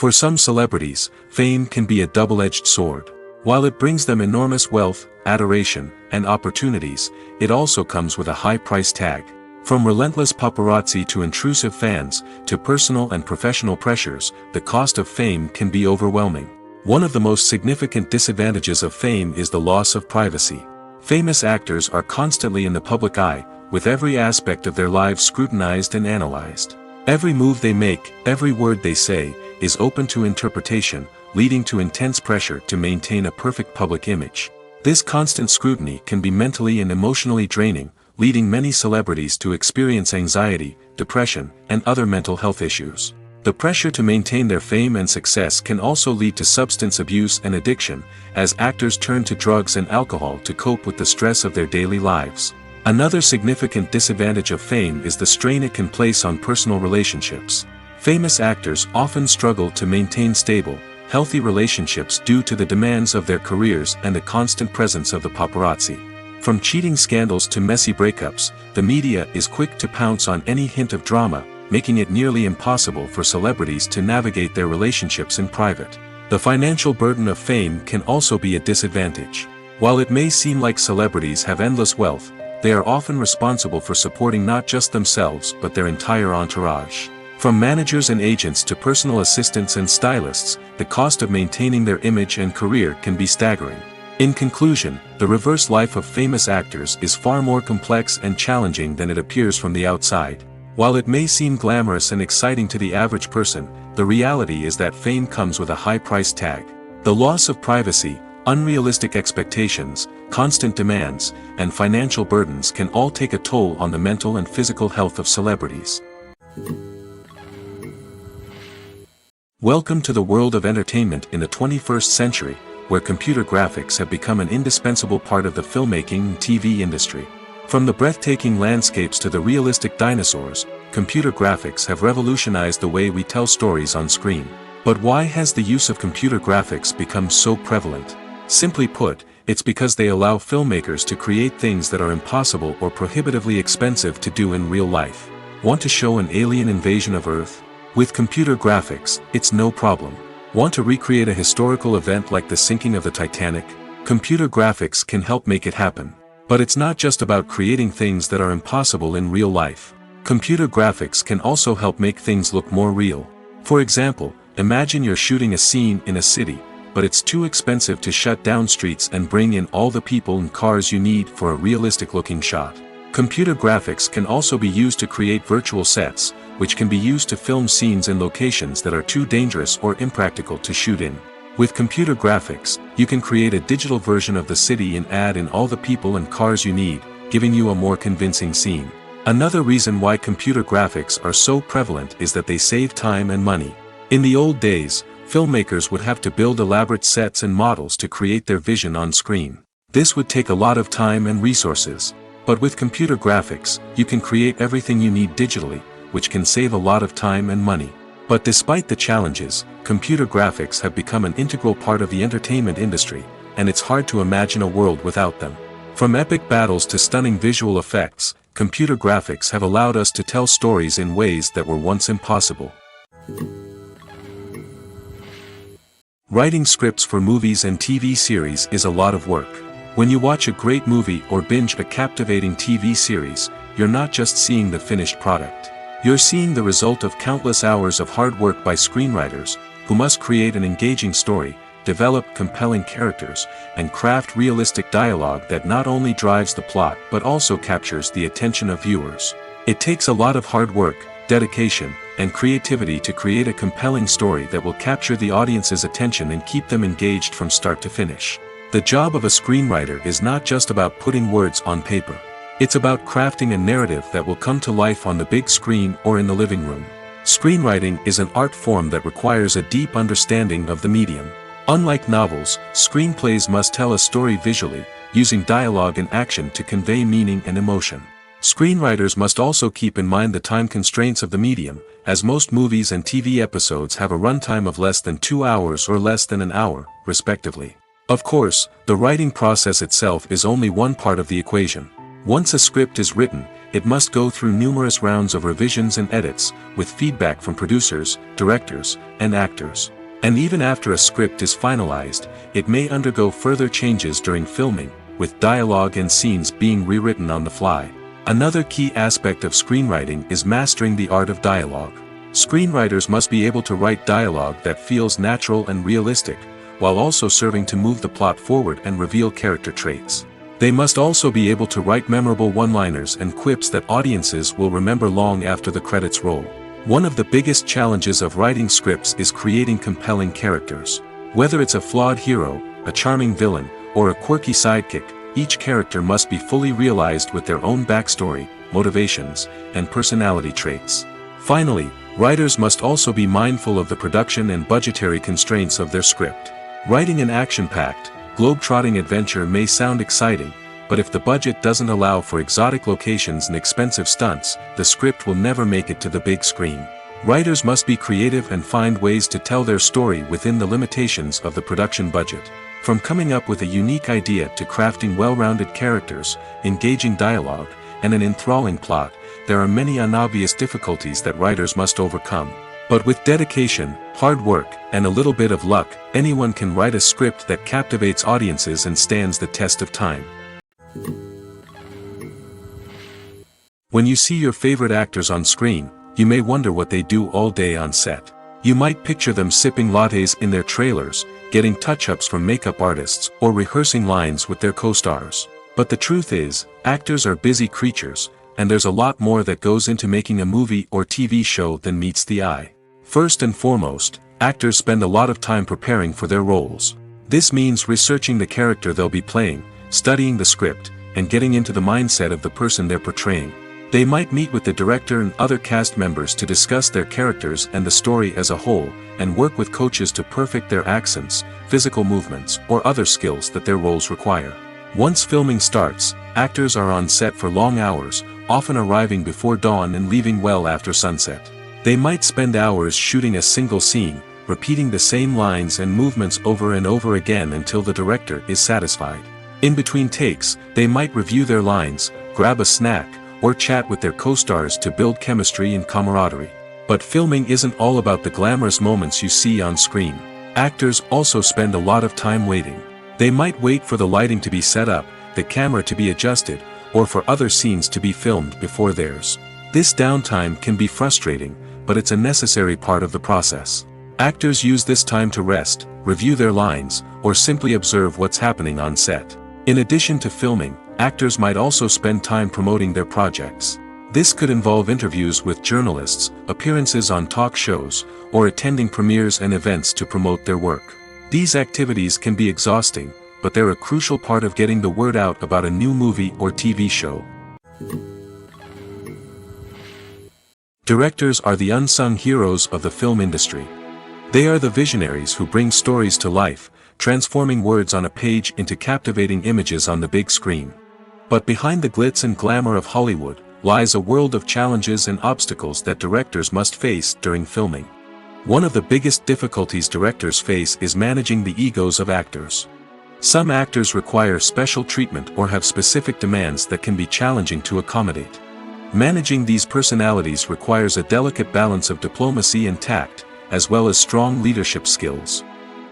Speaker 1: For some celebrities, fame can be a double-edged sword. While it brings them enormous wealth, adoration, and opportunities, it also comes with a high price tag. From relentless paparazzi to intrusive fans, to personal and professional pressures, the cost of fame can be overwhelming. One of the most significant disadvantages of fame is the loss of privacy. Famous actors are constantly in the public eye, with every aspect of their lives scrutinized and analyzed. Every move they make, every word they say, is open to interpretation, leading to intense pressure to maintain a perfect public image. This constant scrutiny can be mentally and emotionally draining, leading many celebrities to experience anxiety, depression, and other mental health issues. The pressure to maintain their fame and success can also lead to substance abuse and addiction, as actors turn to drugs and alcohol to cope with the stress of their daily lives. Another significant disadvantage of fame is the strain it can place on personal relationships. Famous actors often struggle to maintain stable, healthy relationships due to the demands of their careers and the constant presence of the paparazzi. From cheating scandals to messy breakups, the media is quick to pounce on any hint of drama, making it nearly impossible for celebrities to navigate their relationships in private. The financial burden of fame can also be a disadvantage. While it may seem like celebrities have endless wealth, they are often responsible for supporting not just themselves but their entire entourage. From managers and agents to personal assistants and stylists, the cost of maintaining their image and career can be staggering. In conclusion, the reverse life of famous actors is far more complex and challenging than it appears from the outside. While it may seem glamorous and exciting to the average person, the reality is that fame comes with a high price tag. The loss of privacy, unrealistic expectations, constant demands, and financial burdens can all take a toll on the mental and physical health of celebrities. Welcome to the world of entertainment in the 21st century, where computer graphics have become an indispensable part of the filmmaking and TV industry. From the breathtaking landscapes to the realistic dinosaurs, computer graphics have revolutionized the way we tell stories on screen. But why has the use of computer graphics become so prevalent? Simply put, it's because they allow filmmakers to create things that are impossible or prohibitively expensive to do in real life. Want to show an alien invasion of Earth? With computer graphics, it's no problem. Want to recreate a historical event like the sinking of the Titanic? Computer graphics can help make it happen. But it's not just about creating things that are impossible in real life. Computer graphics can also help make things look more real. For example, imagine you're shooting a scene in a city, but it's too expensive to shut down streets and bring in all the people and cars you need for a realistic-looking shot. Computer graphics can also be used to create virtual sets, which can be used to film scenes in locations that are too dangerous or impractical to shoot in. With computer graphics, you can create a digital version of the city and add in all the people and cars you need, giving you a more convincing scene. Another reason why computer graphics are so prevalent is that they save time and money. In the old days, filmmakers would have to build elaborate sets and models to create their vision on screen. This would take a lot of time and resources. But with computer graphics, you can create everything you need digitally, which can save a lot of time and money. But despite the challenges, computer graphics have become an integral part of the entertainment industry, and it's hard to imagine a world without them. From epic battles to stunning visual effects, computer graphics have allowed us to tell stories in ways that were once impossible. Writing scripts for movies and TV series is a lot of work. When you watch a great movie or binge a captivating TV series, you're not just seeing the finished product. You're seeing the result of countless hours of hard work by screenwriters, who must create an engaging story, develop compelling characters, and craft realistic dialogue that not only drives the plot but also captures the attention of viewers. It takes a lot of hard work, dedication, and creativity to create a compelling story that will capture the audience's attention and keep them engaged from start to finish. The job of a screenwriter is not just about putting words on paper. It's about crafting a narrative that will come to life on the big screen or in the living room. Screenwriting is an art form that requires a deep understanding of the medium. Unlike novels, screenplays must tell a story visually, using dialogue and action to convey meaning and emotion. Screenwriters must also keep in mind the time constraints of the medium, as most movies and TV episodes have a runtime of less than 2 hours or less than an hour, respectively. Of course, the writing process itself is only one part of the equation. Once a script is written, it must go through numerous rounds of revisions and edits, with feedback from producers, directors, and actors. And even after a script is finalized, it may undergo further changes during filming, with dialogue and scenes being rewritten on the fly. Another key aspect of screenwriting is mastering the art of dialogue. Screenwriters must be able to write dialogue that feels natural and realistic, while also serving to move the plot forward and reveal character traits. They must also be able to write memorable one-liners and quips that audiences will remember long after the credits roll. One of the biggest challenges of writing scripts is creating compelling characters. Whether it's a flawed hero, a charming villain, or a quirky sidekick, each character must be fully realized with their own backstory, motivations, and personality traits. Finally, writers must also be mindful of the production and budgetary constraints of their script. Writing an action-packed, globe-trotting adventure may sound exciting, but if the budget doesn't allow for exotic locations and expensive stunts, the script will never make it to the big screen. Writers must be creative and find ways to tell their story within the limitations of the production budget. From coming up with a unique idea to crafting well-rounded characters, engaging dialogue, and an enthralling plot, there are many unobvious difficulties that writers must overcome. But with dedication, hard work, and a little bit of luck, anyone can write a script that captivates audiences and stands the test of time. When you see your favorite actors on screen, you may wonder what they do all day on set. You might picture them sipping lattes in their trailers, getting touch-ups from makeup artists, or rehearsing lines with their co-stars. But the truth is, actors are busy creatures, and there's a lot more that goes into making a movie or TV show than meets the eye. First and foremost, actors spend a lot of time preparing for their roles. This means researching the character they'll be playing, studying the script, and getting into the mindset of the person they're portraying. They might meet with the director and other cast members to discuss their characters and the story as a whole, and work with coaches to perfect their accents, physical movements, or other skills that their roles require. Once filming starts, actors are on set for long hours, often arriving before dawn and leaving well after sunset. They might spend hours shooting a single scene, repeating the same lines and movements over and over again until the director is satisfied. In between takes, they might review their lines, grab a snack, or chat with their co-stars to build chemistry and camaraderie. But filming isn't all about the glamorous moments you see on screen. Actors also spend a lot of time waiting. They might wait for the lighting to be set up, the camera to be adjusted, or for other scenes to be filmed before theirs. This downtime can be frustrating, but it's a necessary part of the process. Actors use this time to rest, review their lines, or simply observe what's happening on set. In addition to filming, actors might also spend time promoting their projects. This could involve interviews with journalists, appearances on talk shows, or attending premieres and events to promote their work. These activities can be exhausting, but they're a crucial part of getting the word out about a new movie or TV show. Directors are the unsung heroes of the film industry. They are the visionaries who bring stories to life, transforming words on a page into captivating images on the big screen. But behind the glitz and glamour of Hollywood, lies a world of challenges and obstacles that directors must face during filming. One of the biggest difficulties directors face is managing the egos of actors. Some actors require special treatment or have specific demands that can be challenging to accommodate. Managing these personalities requires a delicate balance of diplomacy and tact, as well as strong leadership skills.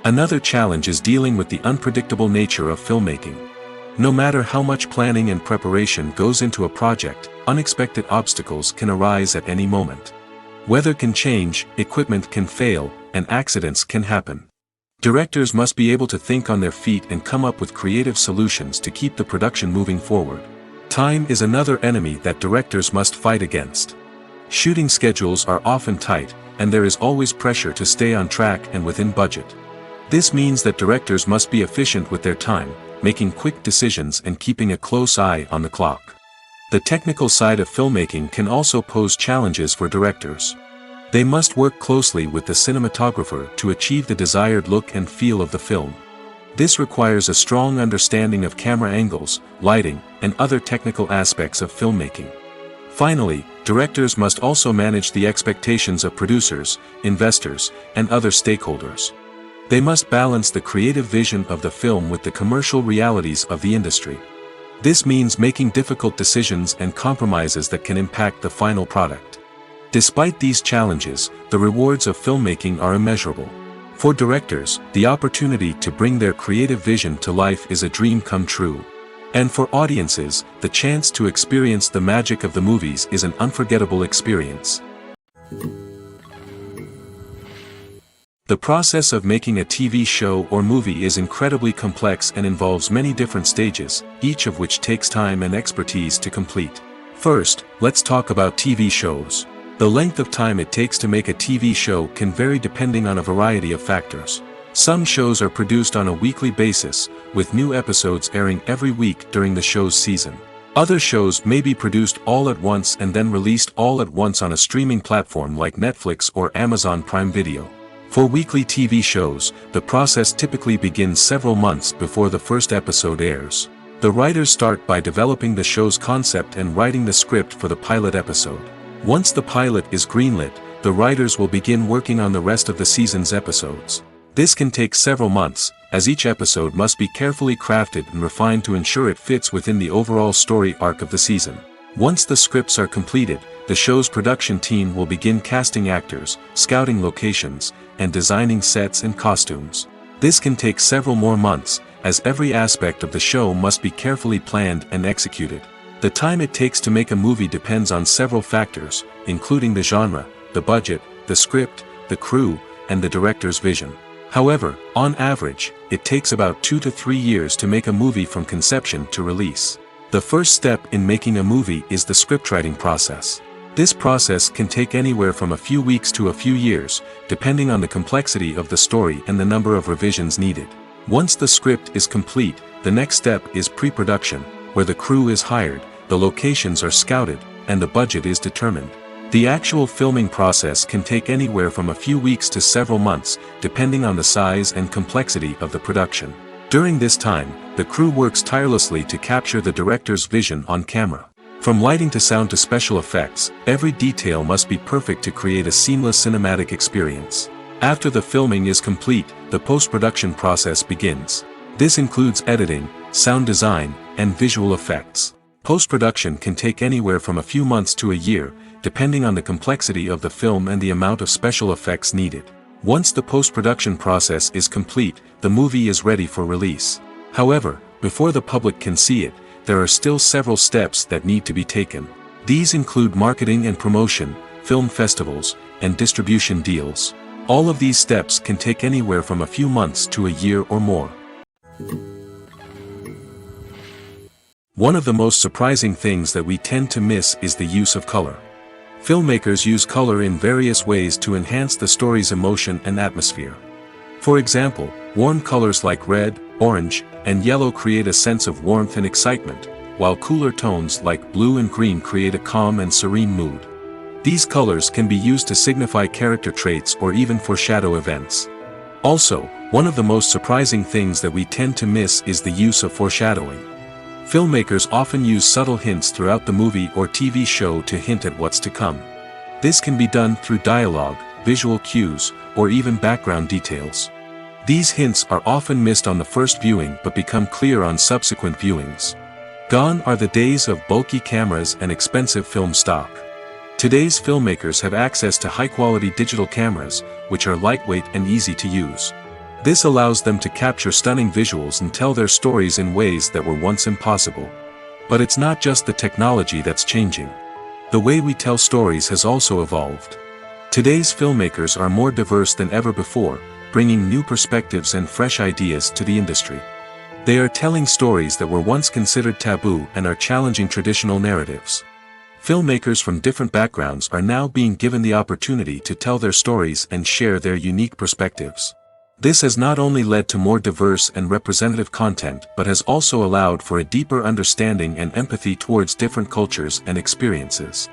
Speaker 1: Another challenge is dealing with the unpredictable nature of filmmaking. No matter how much planning and preparation goes into a project, unexpected obstacles can arise at any moment. Weather can change, equipment can fail, and accidents can happen. Directors must be able to think on their feet and come up with creative solutions to keep the production moving forward. Time is another enemy that directors must fight against. Shooting schedules are often tight, and there is always pressure to stay on track and within budget. This means that directors must be efficient with their time, making quick decisions and keeping a close eye on the clock. The technical side of filmmaking can also pose challenges for directors. They must work closely with the cinematographer to achieve the desired look and feel of the film. This requires a strong understanding of camera angles, lighting, and other technical aspects of filmmaking. Finally, directors must also manage the expectations of producers, investors, and other stakeholders. They must balance the creative vision of the film with the commercial realities of the industry. This means making difficult decisions and compromises that can impact the final product. Despite these challenges, the rewards of filmmaking are immeasurable. For directors, the opportunity to bring their creative vision to life is a dream come true. And for audiences, the chance to experience the magic of the movies is an unforgettable experience. The process of making a TV show or movie is incredibly complex and involves many different stages, each of which takes time and expertise to complete. First, let's talk about TV shows. The length of time it takes to make a TV show can vary depending on a variety of factors. Some shows are produced on a weekly basis, with new episodes airing every week during the show's season. Other shows may be produced all at once and then released all at once on a streaming platform like Netflix or Amazon Prime Video. For weekly TV shows, the process typically begins several months before the first episode airs. The writers start by developing the show's concept and writing the script for the pilot episode. Once the pilot is greenlit, the writers will begin working on the rest of the season's episodes. This can take several months, as each episode must be carefully crafted and refined to ensure it fits within the overall story arc of the season. Once the scripts are completed, the show's production team will begin casting actors, scouting locations, and designing sets and costumes. This can take several more months, as every aspect of the show must be carefully planned and executed. The time it takes to make a movie depends on several factors, including the genre, the budget, the script, the crew, and the director's vision. However, on average, it takes about 2 to 3 years to make a movie from conception to release. The first step in making a movie is the scriptwriting process. This process can take anywhere from a few weeks to a few years, depending on the complexity of the story and the number of revisions needed. Once the script is complete, the next step is pre-production, where the crew is hired, the locations are scouted, and the budget is determined. The actual filming process can take anywhere from a few weeks to several months, depending on the size and complexity of the production. During this time, the crew works tirelessly to capture the director's vision on camera. From lighting to sound to special effects, every detail must be perfect to create a seamless cinematic experience. After the filming is complete, the post-production process begins. This includes editing, sound design, and visual effects. Post-production can take anywhere from a few months to a year, depending on the complexity of the film and the amount of special effects needed. Once the post-production process is complete, the movie is ready for release. However, before the public can see it, there are still several steps that need to be taken. These include marketing and promotion, film festivals, and distribution deals. All of these steps can take anywhere from a few months to a year or more. One of the most surprising things that we tend to miss is the use of color. Filmmakers use color in various ways to enhance the story's emotion and atmosphere. For example, warm colors like red, orange, and yellow create a sense of warmth and excitement, while cooler tones like blue and green create a calm and serene mood. These colors can be used to signify character traits or even foreshadow events. Also, one of the most surprising things that we tend to miss is the use of foreshadowing. Filmmakers often use subtle hints throughout the movie or TV show to hint at what's to come. This can be done through dialogue, visual cues, or even background details. These hints are often missed on the first viewing but become clear on subsequent viewings. Gone are the days of bulky cameras and expensive film stock. Today's filmmakers have access to high-quality digital cameras, which are lightweight and easy to use. This allows them to capture stunning visuals and tell their stories in ways that were once impossible. But it's not just the technology that's changing. The way we tell stories has also evolved. Today's filmmakers are more diverse than ever before, bringing new perspectives and fresh ideas to the industry. They are telling stories that were once considered taboo and are challenging traditional narratives. Filmmakers from different backgrounds are now being given the opportunity to tell their stories and share their unique perspectives. This has not only led to more diverse and representative content but has also allowed for a deeper understanding and empathy towards different cultures and experiences.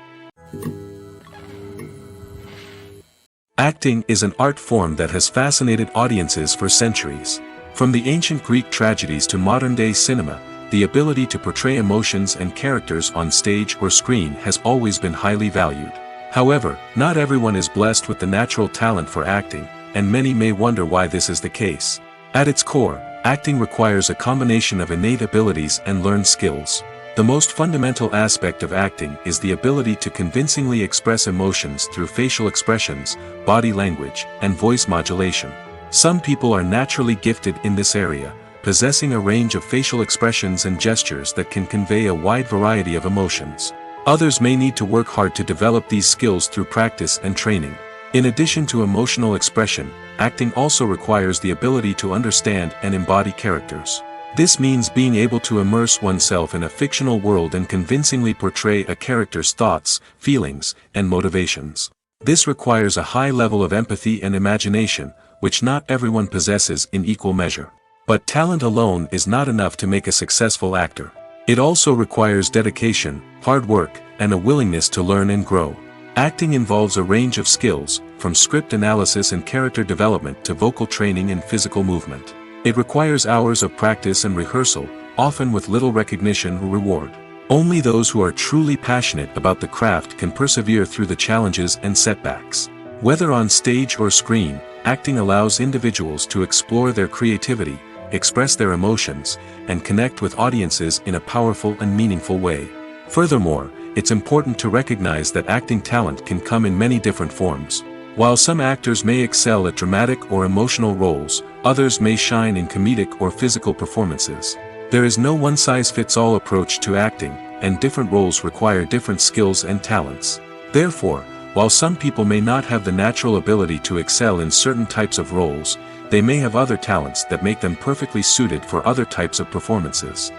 Speaker 1: Acting is an art form that has fascinated audiences for centuries. From the ancient Greek tragedies to modern-day cinema, the ability to portray emotions and characters on stage or screen has always been highly valued. However, not everyone is blessed with the natural talent for acting, and many may wonder why this is the case. At its core, acting requires a combination of innate abilities and learned skills. The most fundamental aspect of acting is the ability to convincingly express emotions through facial expressions, body language, and voice modulation. Some people are naturally gifted in this area, possessing a range of facial expressions and gestures that can convey a wide variety of emotions. Others may need to work hard to develop these skills through practice and training. In addition to emotional expression, acting also requires the ability to understand and embody characters. This means being able to immerse oneself in a fictional world and convincingly portray a character's thoughts, feelings, and motivations. This requires a high level of empathy and imagination, which not everyone possesses in equal measure. But talent alone is not enough to make a successful actor. It also requires dedication, hard work, and a willingness to learn and grow. Acting involves a range of skills, from script analysis and character development to vocal training and physical movement. It requires hours of practice and rehearsal, often with little recognition or reward. Only those who are truly passionate about the craft can persevere through the challenges and setbacks. Whether on stage or screen, acting allows individuals to explore their creativity, express their emotions, and connect with audiences in a powerful and meaningful way. Furthermore, it's important to recognize that acting talent can come in many different forms. While some actors may excel at dramatic or emotional roles, others may shine in comedic or physical performances. There is no one-size-fits-all approach to acting, and different roles require different skills and talents. Therefore, while some people may not have the natural ability to excel in certain types of roles, they may have other talents that make them perfectly suited for other types of performances.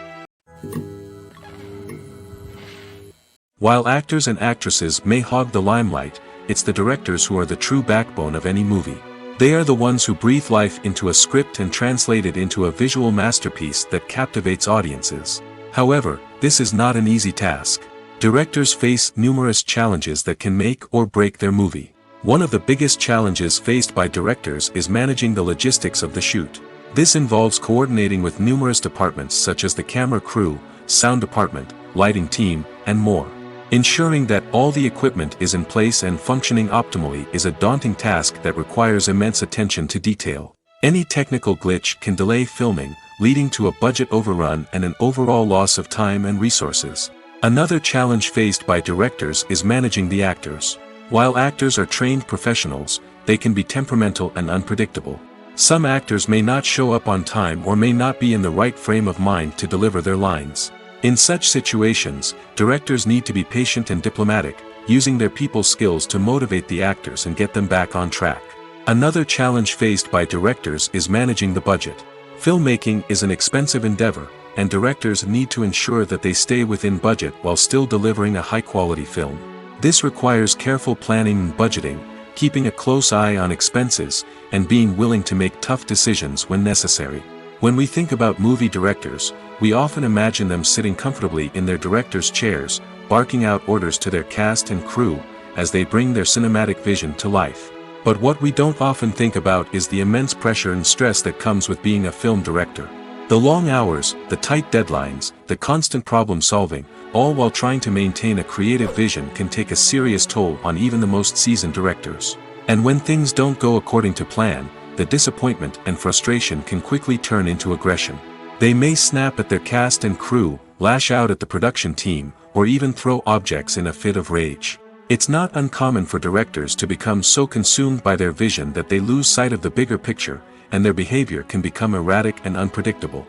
Speaker 1: While actors and actresses may hog the limelight, it's the directors who are the true backbone of any movie. They are the ones who breathe life into a script and translate it into a visual masterpiece that captivates audiences. However, this is not an easy task. Directors face numerous challenges that can make or break their movie. One of the biggest challenges faced by directors is managing the logistics of the shoot. This involves coordinating with numerous departments such as the camera crew, sound department, lighting team, and more. Ensuring that all the equipment is in place and functioning optimally is a daunting task that requires immense attention to detail. Any technical glitch can delay filming, leading to a budget overrun and an overall loss of time and resources. Another challenge faced by directors is managing the actors. While actors are trained professionals, they can be temperamental and unpredictable. Some actors may not show up on time or may not be in the right frame of mind to deliver their lines. In such situations, directors need to be patient and diplomatic, using their people skills to motivate the actors and get them back on track. Another challenge faced by directors is managing the budget. Filmmaking is an expensive endeavor, and directors need to ensure that they stay within budget while still delivering a high-quality film. This requires careful planning and budgeting, keeping a close eye on expenses, and being willing to make tough decisions when necessary. When we think about movie directors, we often imagine them sitting comfortably in their director's chairs, barking out orders to their cast and crew, as they bring their cinematic vision to life. But what we don't often think about is the immense pressure and stress that comes with being a film director. The long hours, the tight deadlines, the constant problem solving, all while trying to maintain a creative vision can take a serious toll on even the most seasoned directors. And when things don't go according to plan, the disappointment and frustration can quickly turn into aggression. They may snap at their cast and crew, lash out at the production team, or even throw objects in a fit of rage. It's not uncommon for directors to become so consumed by their vision that they lose sight of the bigger picture, and their behavior can become erratic and unpredictable.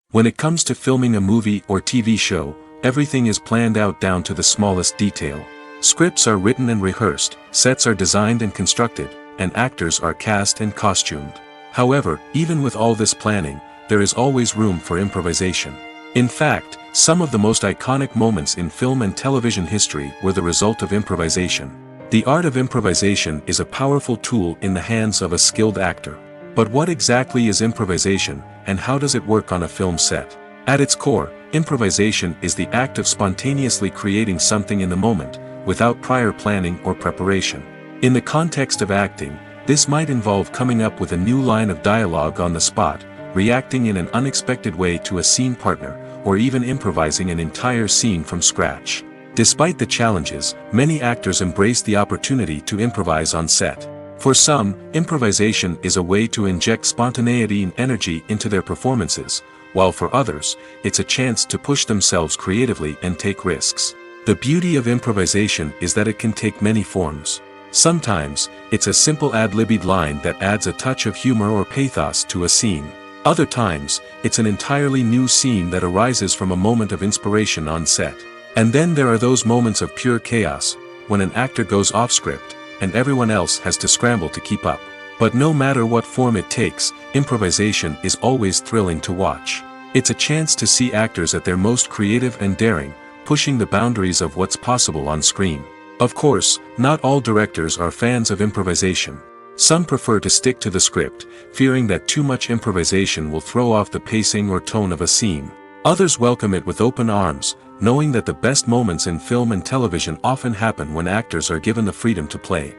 Speaker 1: When it comes to filming a movie or TV show, everything is planned out down to the smallest detail. Scripts are written and rehearsed, sets are designed and constructed, and actors are cast and costumed. However, even with all this planning, there is always room for improvisation. In fact, some of the most iconic moments in film and television history were the result of improvisation. The art of improvisation is a powerful tool in the hands of a skilled actor. But what exactly is improvisation, and how does it work on a film set? At its core, improvisation is the act of spontaneously creating something in the moment, without prior planning or preparation. In the context of acting, this might involve coming up with a new line of dialogue on the spot, reacting in an unexpected way to a scene partner, or even improvising an entire scene from scratch. Despite the challenges, many actors embrace the opportunity to improvise on set. For some, improvisation is a way to inject spontaneity and energy into their performances, while for others, it's a chance to push themselves creatively and take risks. The beauty of improvisation is that it can take many forms. Sometimes, it's a simple ad-libbed line that adds a touch of humor or pathos to a scene. Other times, it's an entirely new scene that arises from a moment of inspiration on set. And then there are those moments of pure chaos, when an actor goes off script, and everyone else has to scramble to keep up. But no matter what form it takes, improvisation is always thrilling to watch. It's a chance to see actors at their most creative and daring, pushing the boundaries of what's possible on screen. Of course, not all directors are fans of improvisation. Some prefer to stick to the script, fearing that too much improvisation will throw off the pacing or tone of a scene. Others welcome it with open arms, knowing that the best moments in film and television often happen when actors are given the freedom to play.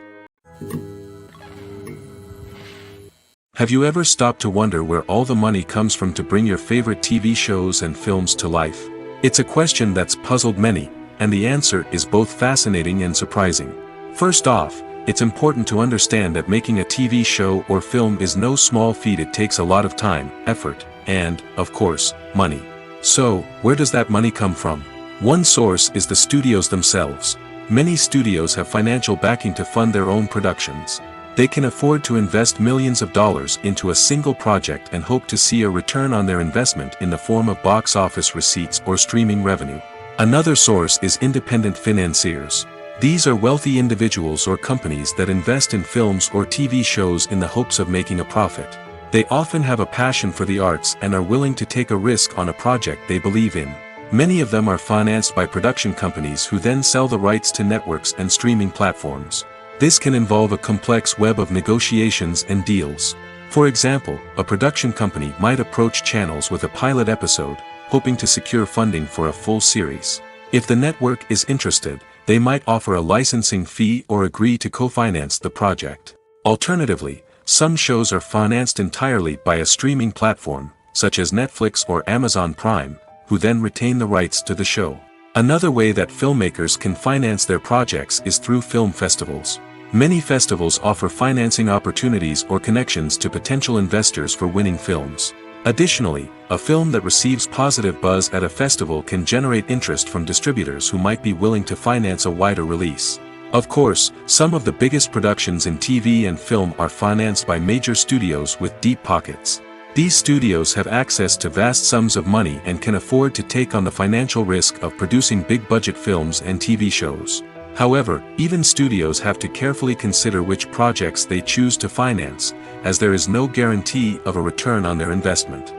Speaker 1: Have you ever stopped to wonder where all the money comes from to bring your favorite TV shows and films to life? It's a question that's puzzled many, and the answer is both fascinating and surprising. First off, it's important to understand that making a TV show or film is no small feat. It takes a lot of time, effort, and, of course, money. So, where does that money come from? One source is the studios themselves. Many studios have financial backing to fund their own productions. They can afford to invest millions of dollars into a single project and hope to see a return on their investment in the form of box office receipts or streaming revenue. Another source is independent financiers. These are wealthy individuals or companies that invest in films or TV shows in the hopes of making a profit. They often have a passion for the arts and are willing to take a risk on a project they believe in. Many of them are financed by production companies who then sell the rights to networks and streaming platforms. This can involve a complex web of negotiations and deals. For example, a production company might approach channels with a pilot episode, hoping to secure funding for a full series. If the network is interested, they might offer a licensing fee or agree to co-finance the project. Alternatively, some shows are financed entirely by a streaming platform, such as Netflix or Amazon Prime, who then retain the rights to the show. Another way that filmmakers can finance their projects is through film festivals. Many festivals offer financing opportunities or connections to potential investors for winning films. Additionally, a film that receives positive buzz at a festival can generate interest from distributors who might be willing to finance a wider release. Of course, some of the biggest productions in TV and film are financed by major studios with deep pockets. These studios have access to vast sums of money and can afford to take on the financial risk of producing big-budget films and TV shows. However, even studios have to carefully consider which projects they choose to finance, as there is no guarantee of a return on their investment.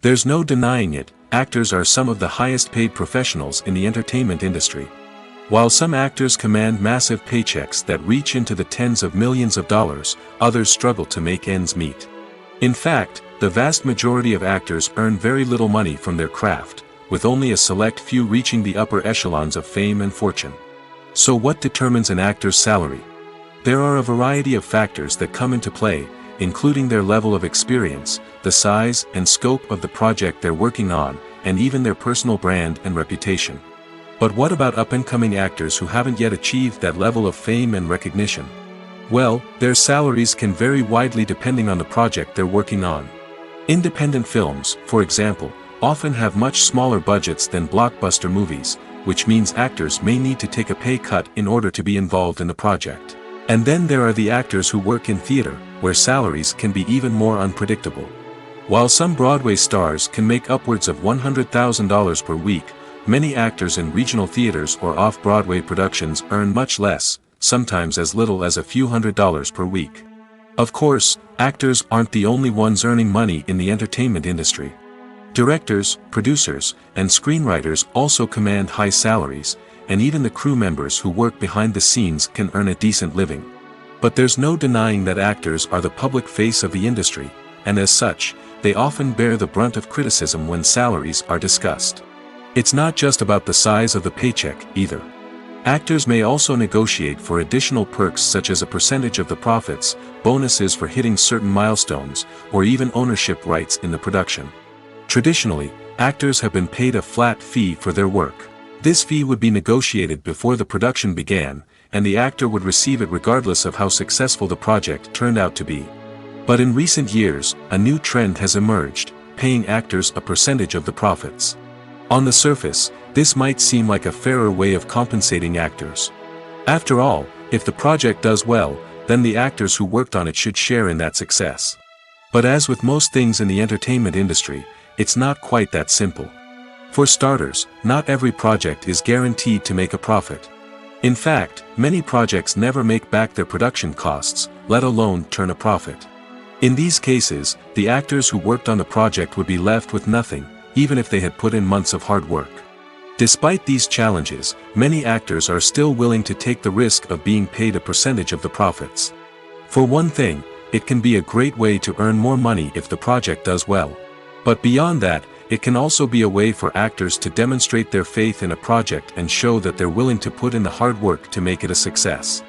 Speaker 1: There's no denying it, actors are some of the highest-paid professionals in the entertainment industry. While some actors command massive paychecks that reach into the tens of millions of dollars, others struggle to make ends meet. In fact, the vast majority of actors earn very little money from their craft, with only a select few reaching the upper echelons of fame and fortune. So what determines an actor's salary? There are a variety of factors that come into play, including their level of experience, the size and scope of the project they're working on, and even their personal brand and reputation. But what about up-and-coming actors who haven't yet achieved that level of fame and recognition? Well, their salaries can vary widely depending on the project they're working on. Independent films, for example, often have much smaller budgets than blockbuster movies, which means actors may need to take a pay cut in order to be involved in the project. And then there are the actors who work in theater, where salaries can be even more unpredictable. While some Broadway stars can make upwards of $100,000 per week, many actors in regional theaters or off-Broadway productions earn much less, sometimes as little as a few $100s per week. Of course, actors aren't the only ones earning money in the entertainment industry. Directors, producers, and screenwriters also command high salaries, and even the crew members who work behind the scenes can earn a decent living. But there's no denying that actors are the public face of the industry, and as such, they often bear the brunt of criticism when salaries are discussed. It's not just about the size of the paycheck, either. Actors may also negotiate for additional perks such as a percentage of the profits, bonuses for hitting certain milestones, or even ownership rights in the production. Traditionally, actors have been paid a flat fee for their work. This fee would be negotiated before the production began, and the actor would receive it regardless of how successful the project turned out to be. But in recent years, a new trend has emerged, paying actors a percentage of the profits. On the surface, this might seem like a fairer way of compensating actors. After all, if the project does well, then the actors who worked on it should share in that success. But as with most things in the entertainment industry, it's not quite that simple. For starters, not every project is guaranteed to make a profit. In fact, many projects never make back their production costs, let alone turn a profit. In these cases, the actors who worked on the project would be left with nothing, even if they had put in months of hard work. Despite these challenges, many actors are still willing to take the risk of being paid a percentage of the profits. For one thing, it can be a great way to earn more money if the project does well. But beyond that, it can also be a way for actors to demonstrate their faith in a project and show that they're willing to put in the hard work to make it a success.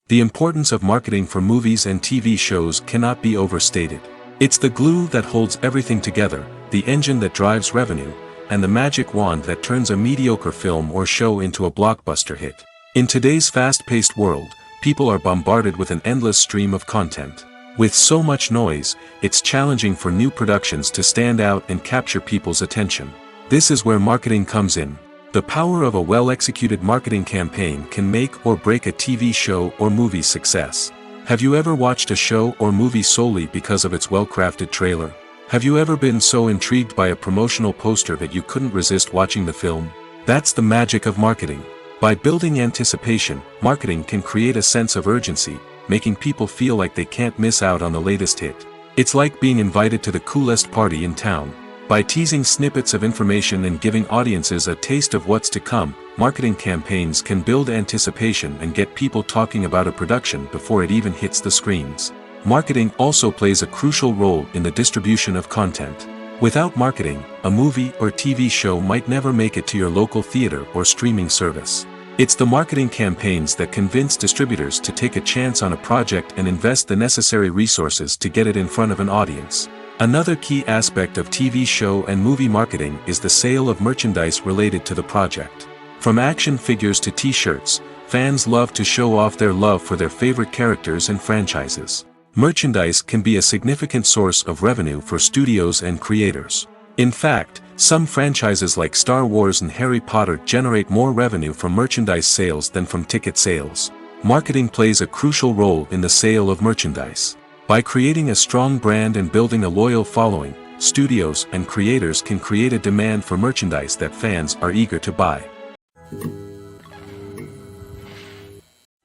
Speaker 1: The importance of marketing for movies and TV shows cannot be overstated. It's the glue that holds everything together, the engine that drives revenue, and the magic wand that turns a mediocre film or show into a blockbuster hit. In today's fast-paced world, people are bombarded with an endless stream of content. With so much noise, it's challenging for new productions to stand out and capture people's attention. This is where marketing comes in. The power of a well-executed marketing campaign can make or break a TV show or movie's success. Have you ever watched a show or movie solely because of its well-crafted trailer? Have you ever been so intrigued by a promotional poster that you couldn't resist watching the film? That's the magic of marketing. By building anticipation, marketing can create a sense of urgency, making people feel like they can't miss out on the latest hit. It's like being invited to the coolest party in town. By teasing snippets of information and giving audiences a taste of what's to come, marketing campaigns can build anticipation and get people talking about a production before it even hits the screens. Marketing also plays a crucial role in the distribution of content. Without marketing, a movie or TV show might never make it to your local theater or streaming service. It's the marketing campaigns that convince distributors to take a chance on a project and invest the necessary resources to get it in front of an audience. Another key aspect of TV show and movie marketing is the sale of merchandise related to the project. From action figures to t-shirts, fans love to show off their love for their favorite characters and franchises. Merchandise can be a significant source of revenue for studios and creators. In fact, some franchises like Star Wars and Harry Potter generate more revenue from merchandise sales than from ticket sales. Marketing plays a crucial role in the sale of merchandise. By creating a strong brand and building a loyal following, studios and creators can create a demand for merchandise that fans are eager to buy.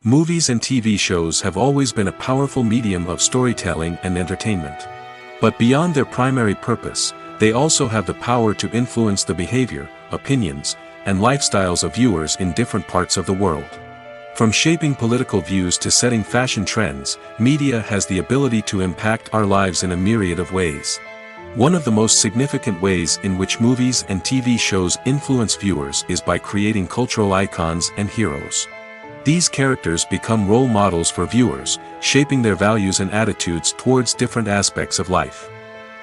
Speaker 1: Movies and TV shows have always been a powerful medium of storytelling and entertainment. But beyond their primary purpose, they also have the power to influence the behavior, opinions, and lifestyles of viewers in different parts of the world. From shaping political views to setting fashion trends, media has the ability to impact our lives in a myriad of ways. One of the most significant ways in which movies and TV shows influence viewers is by creating cultural icons and heroes. These characters become role models for viewers, shaping their values and attitudes towards different aspects of life.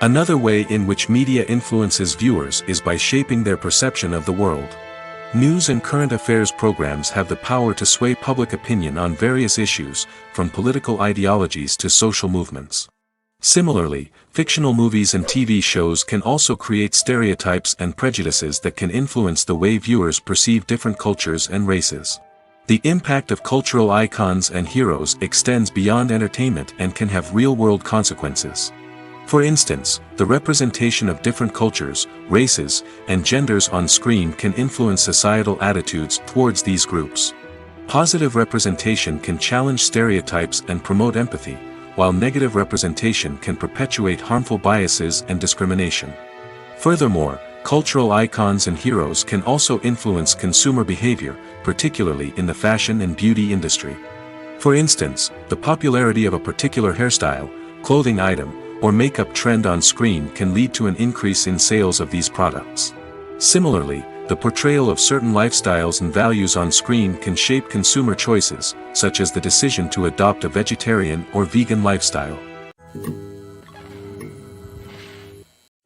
Speaker 1: Another way in which media influences viewers is by shaping their perception of the world. News and current affairs programs have the power to sway public opinion on various issues, from political ideologies to social movements. Similarly, fictional movies and TV shows can also create stereotypes and prejudices that can influence the way viewers perceive different cultures and races. The impact of cultural icons and heroes extends beyond entertainment and can have real-world consequences. For instance, the representation of different cultures, races, and genders on screen can influence societal attitudes towards these groups. Positive representation can challenge stereotypes and promote empathy, while negative representation can perpetuate harmful biases and discrimination. Furthermore, cultural icons and heroes can also influence consumer behavior, particularly in the fashion and beauty industry. For instance, the popularity of a particular hairstyle, clothing item, or makeup trend on screen can lead to an increase in sales of these products. Similarly, the portrayal of certain lifestyles and values on screen can shape consumer choices, such as the decision to adopt a vegetarian or vegan lifestyle.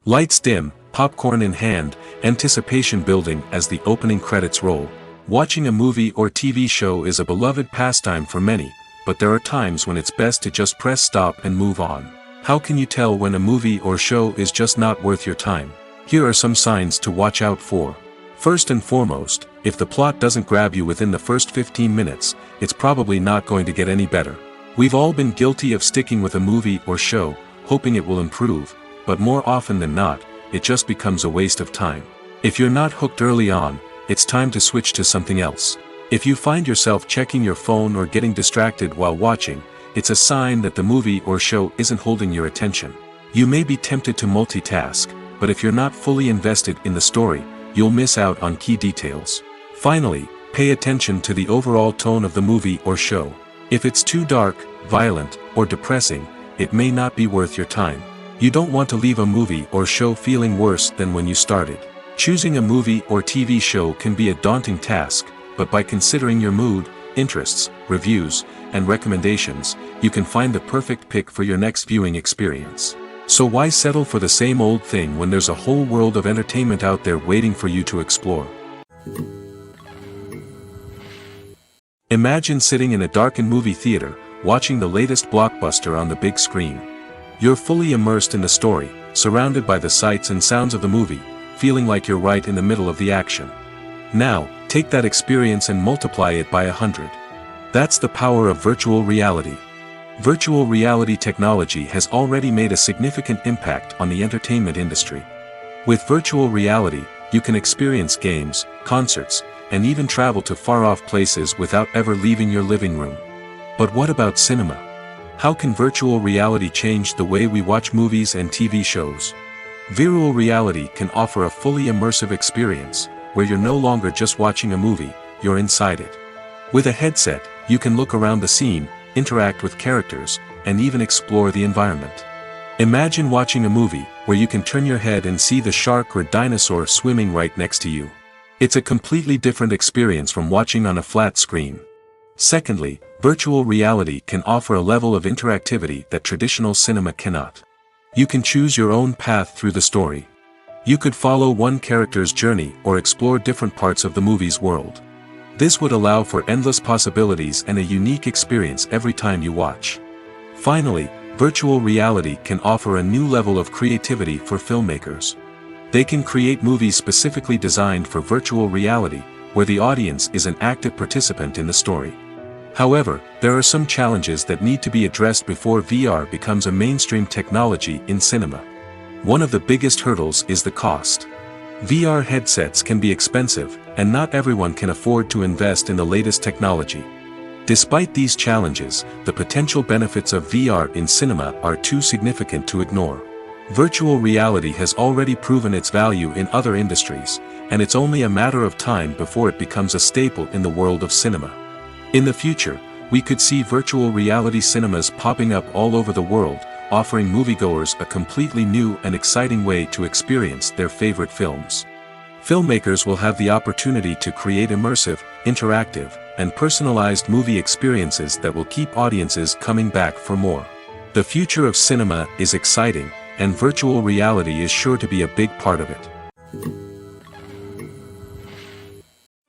Speaker 1: Lights dim, popcorn in hand, anticipation building as the opening credits roll. Watching a movie or TV show is a beloved pastime for many, but there are times when it's best to just press stop and move on. How can you tell when a movie or show is just not worth your time? Here are some signs to watch out for. First and foremost, if the plot doesn't grab you within the first 15 minutes, it's probably not going to get any better. We've all been guilty of sticking with a movie or show, hoping it will improve, but more often than not, it just becomes a waste of time. If you're not hooked early on, it's time to switch to something else. If you find yourself checking your phone or getting distracted while watching, it's a sign that the movie or show isn't holding your attention. You may be tempted to multitask, but if you're not fully invested in the story, you'll miss out on key details. Finally, pay attention to the overall tone of the movie or show. If it's too dark, violent, or depressing, it may not be worth your time. You don't want to leave a movie or show feeling worse than when you started. Choosing a movie or TV show can be a daunting task, but by considering your mood, interests, reviews, and recommendations, you can find the perfect pick for your next viewing experience. So why settle for the same old thing when there's a whole world of entertainment out there waiting for you to explore? Imagine sitting in a darkened movie theater, watching the latest blockbuster on the big screen. You're fully immersed in the story, surrounded by the sights and sounds of the movie, feeling like you're right in the middle of the action. Now, take that experience and multiply it by 100. That's the power of virtual reality. Virtual reality technology has already made a significant impact on the entertainment industry. With virtual reality, you can experience games, concerts, and even travel to far-off places without ever leaving your living room. But what about cinema? How can virtual reality change the way we watch movies and TV shows? Virtual reality can offer a fully immersive experience, where you're no longer just watching a movie, you're inside it. With a headset, you can look around the scene, interact with characters, and even explore the environment. Imagine watching a movie, where you can turn your head and see the shark or dinosaur swimming right next to you. It's a completely different experience from watching on a flat screen. Secondly, virtual reality can offer a level of interactivity that traditional cinema cannot. You can choose your own path through the story. You could follow one character's journey or explore different parts of the movie's world. This would allow for endless possibilities and a unique experience every time you watch. Finally, virtual reality can offer a new level of creativity for filmmakers. They can create movies specifically designed for virtual reality, where the audience is an active participant in the story. However, there are some challenges that need to be addressed before VR becomes a mainstream technology in cinema. One of the biggest hurdles is the cost. VR headsets can be expensive, and not everyone can afford to invest in the latest technology. Despite these challenges, the potential benefits of VR in cinema are too significant to ignore. Virtual reality has already proven its value in other industries, and it's only a matter of time before it becomes a staple in the world of cinema. In the future, we could see virtual reality cinemas popping up all over the world, offering moviegoers a completely new and exciting way to experience their favorite films. Filmmakers will have the opportunity to create immersive, interactive, and personalized movie experiences that will keep audiences coming back for more. The future of cinema is exciting, and virtual reality is sure to be a big part of it.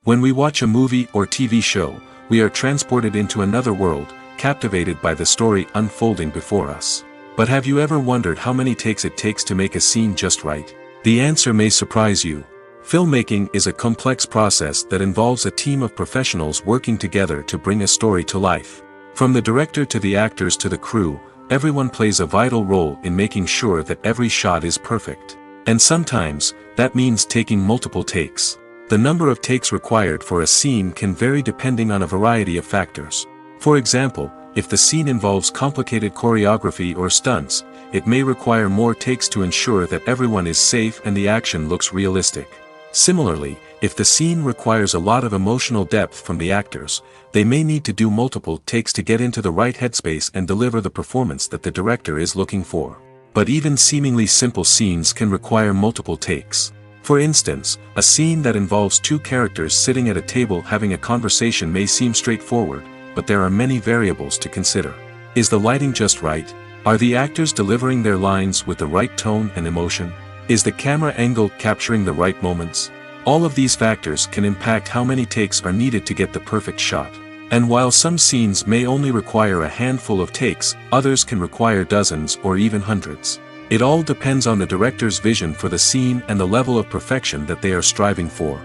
Speaker 1: When we watch a movie or TV show, we are transported into another world, captivated by the story unfolding before us. But have you ever wondered how many takes it takes to make a scene just right? The answer may surprise you. Filmmaking is a complex process that involves a team of professionals working together to bring a story to life. From the director to the actors to the crew, everyone plays a vital role in making sure that every shot is perfect. And sometimes, that means taking multiple takes. The number of takes required for a scene can vary depending on a variety of factors. For example, if the scene involves complicated choreography or stunts, it may require more takes to ensure that everyone is safe and the action looks realistic. Similarly, if the scene requires a lot of emotional depth from the actors, they may need to do multiple takes to get into the right headspace and deliver the performance that the director is looking for. But even seemingly simple scenes can require multiple takes. For instance, a scene that involves two characters sitting at a table having a conversation may seem straightforward, but there are many variables to consider. Is the lighting just right? Are the actors delivering their lines with the right tone and emotion? Is the camera angle capturing the right moments? All of these factors can impact how many takes are needed to get the perfect shot. And while some scenes may only require a handful of takes, others can require dozens or even hundreds. It all depends on the director's vision for the scene and the level of perfection that they are striving for.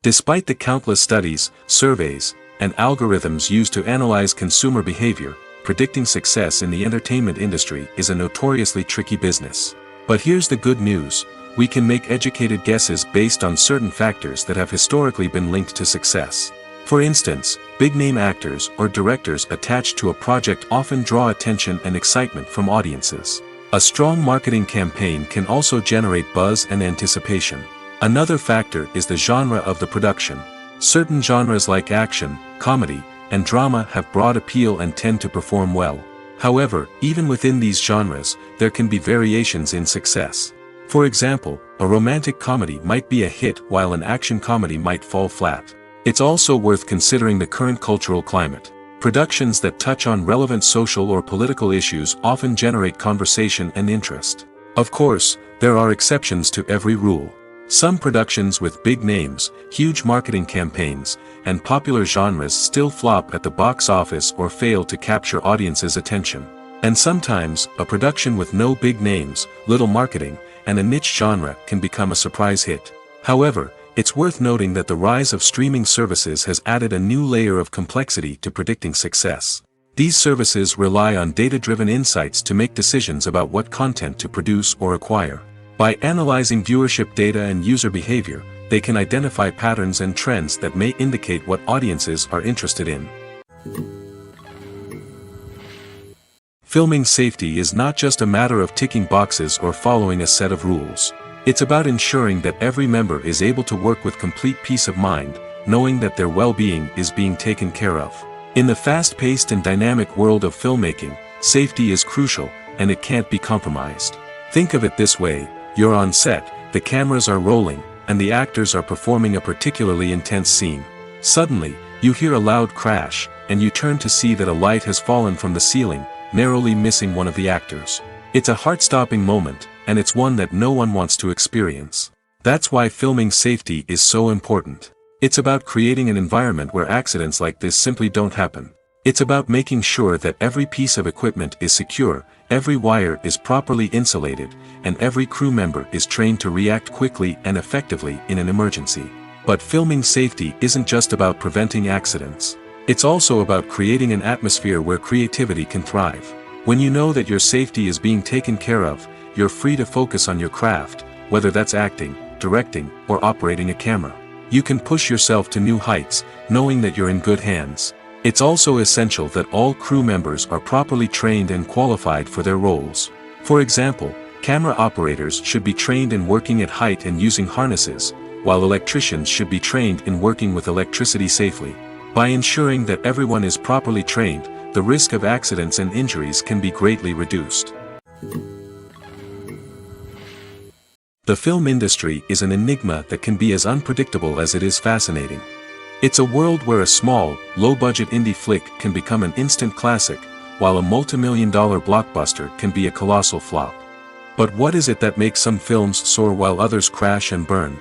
Speaker 1: Despite the countless studies, surveys, and algorithms used to analyze consumer behavior, predicting success in the entertainment industry is a notoriously tricky business. But here's the good news: we can make educated guesses based on certain factors that have historically been linked to success. For instance, big-name actors or directors attached to a project often draw attention and excitement from audiences. A strong marketing campaign can also generate buzz and anticipation. Another factor is the genre of the production. Certain genres like action, comedy, and drama have broad appeal and tend to perform well. However, even within these genres, there can be variations in success. For example, a romantic comedy might be a hit while an action comedy might fall flat. It's also worth considering the current cultural climate. Productions that touch on relevant social or political issues often generate conversation and interest. Of course, there are exceptions to every rule. Some productions with big names, huge marketing campaigns, and popular genres still flop at the box office or fail to capture audiences' attention. And sometimes, a production with no big names, little marketing, and a niche genre can become a surprise hit. However, it's worth noting that the rise of streaming services has added a new layer of complexity to predicting success. These services rely on data-driven insights to make decisions about what content to produce or acquire. By analyzing viewership data and user behavior, they can identify patterns and trends that may indicate what audiences are interested in. Filming safety is not just a matter of ticking boxes or following a set of rules. It's about ensuring that every member is able to work with complete peace of mind, knowing that their well-being is being taken care of. In the fast-paced and dynamic world of filmmaking, safety is crucial, and it can't be compromised. Think of it this way: you're on set, the cameras are rolling, and the actors are performing a particularly intense scene. Suddenly, you hear a loud crash, and you turn to see that a light has fallen from the ceiling, narrowly missing one of the actors. It's a heart-stopping moment, and it's one that no one wants to experience. That's why filming safety is so important. It's about creating an environment where accidents like this simply don't happen. It's about making sure that every piece of equipment is secure, every wire is properly insulated, and every crew member is trained to react quickly and effectively in an emergency. But filming safety isn't just about preventing accidents. It's also about creating an atmosphere where creativity can thrive. When you know that your safety is being taken care of, you're free to focus on your craft, whether that's acting, directing, or operating a camera. You can push yourself to new heights, knowing that you're in good hands. It's also essential that all crew members are properly trained and qualified for their roles. For example, camera operators should be trained in working at height and using harnesses, while electricians should be trained in working with electricity safely. By ensuring that everyone is properly trained, the risk of accidents and injuries can be greatly reduced. The film industry is an enigma that can be as unpredictable as it is fascinating. It's a world where a small, low-budget indie flick can become an instant classic, while a multi-million-dollar blockbuster can be a colossal flop. But what is it that makes some films soar while others crash and burn?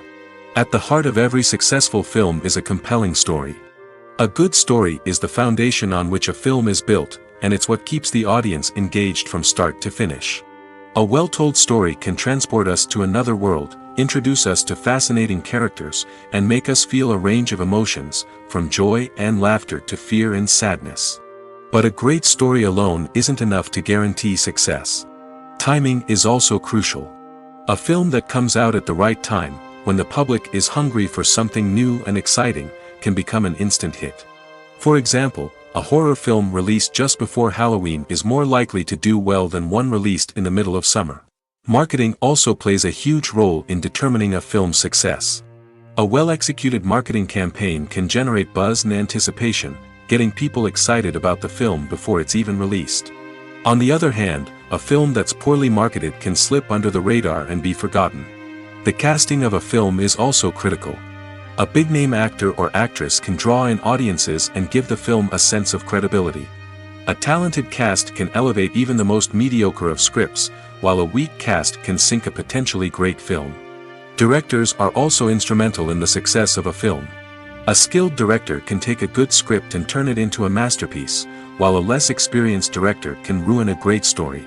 Speaker 1: At the heart of every successful film is a compelling story. A good story is the foundation on which a film is built, and it's what keeps the audience engaged from start to finish. A well-told story can transport us to another world, introduce us to fascinating characters, and make us feel a range of emotions, from joy and laughter to fear and sadness. But a great story alone isn't enough to guarantee success. Timing is also crucial. A film that comes out at the right time, when the public is hungry for something new and exciting, can become an instant hit. For example, a horror film released just before Halloween is more likely to do well than one released in the middle of summer. Marketing also plays a huge role in determining a film's success. A well-executed marketing campaign can generate buzz and anticipation, getting people excited about the film before it's even released. On the other hand, a film that's poorly marketed can slip under the radar and be forgotten. The casting of a film is also critical. A big-name actor or actress can draw in audiences and give the film a sense of credibility. A talented cast can elevate even the most mediocre of scripts, while a weak cast can sink a potentially great film. Directors are also instrumental in the success of a film. A skilled director can take a good script and turn it into a masterpiece, while a less experienced director can ruin a great story.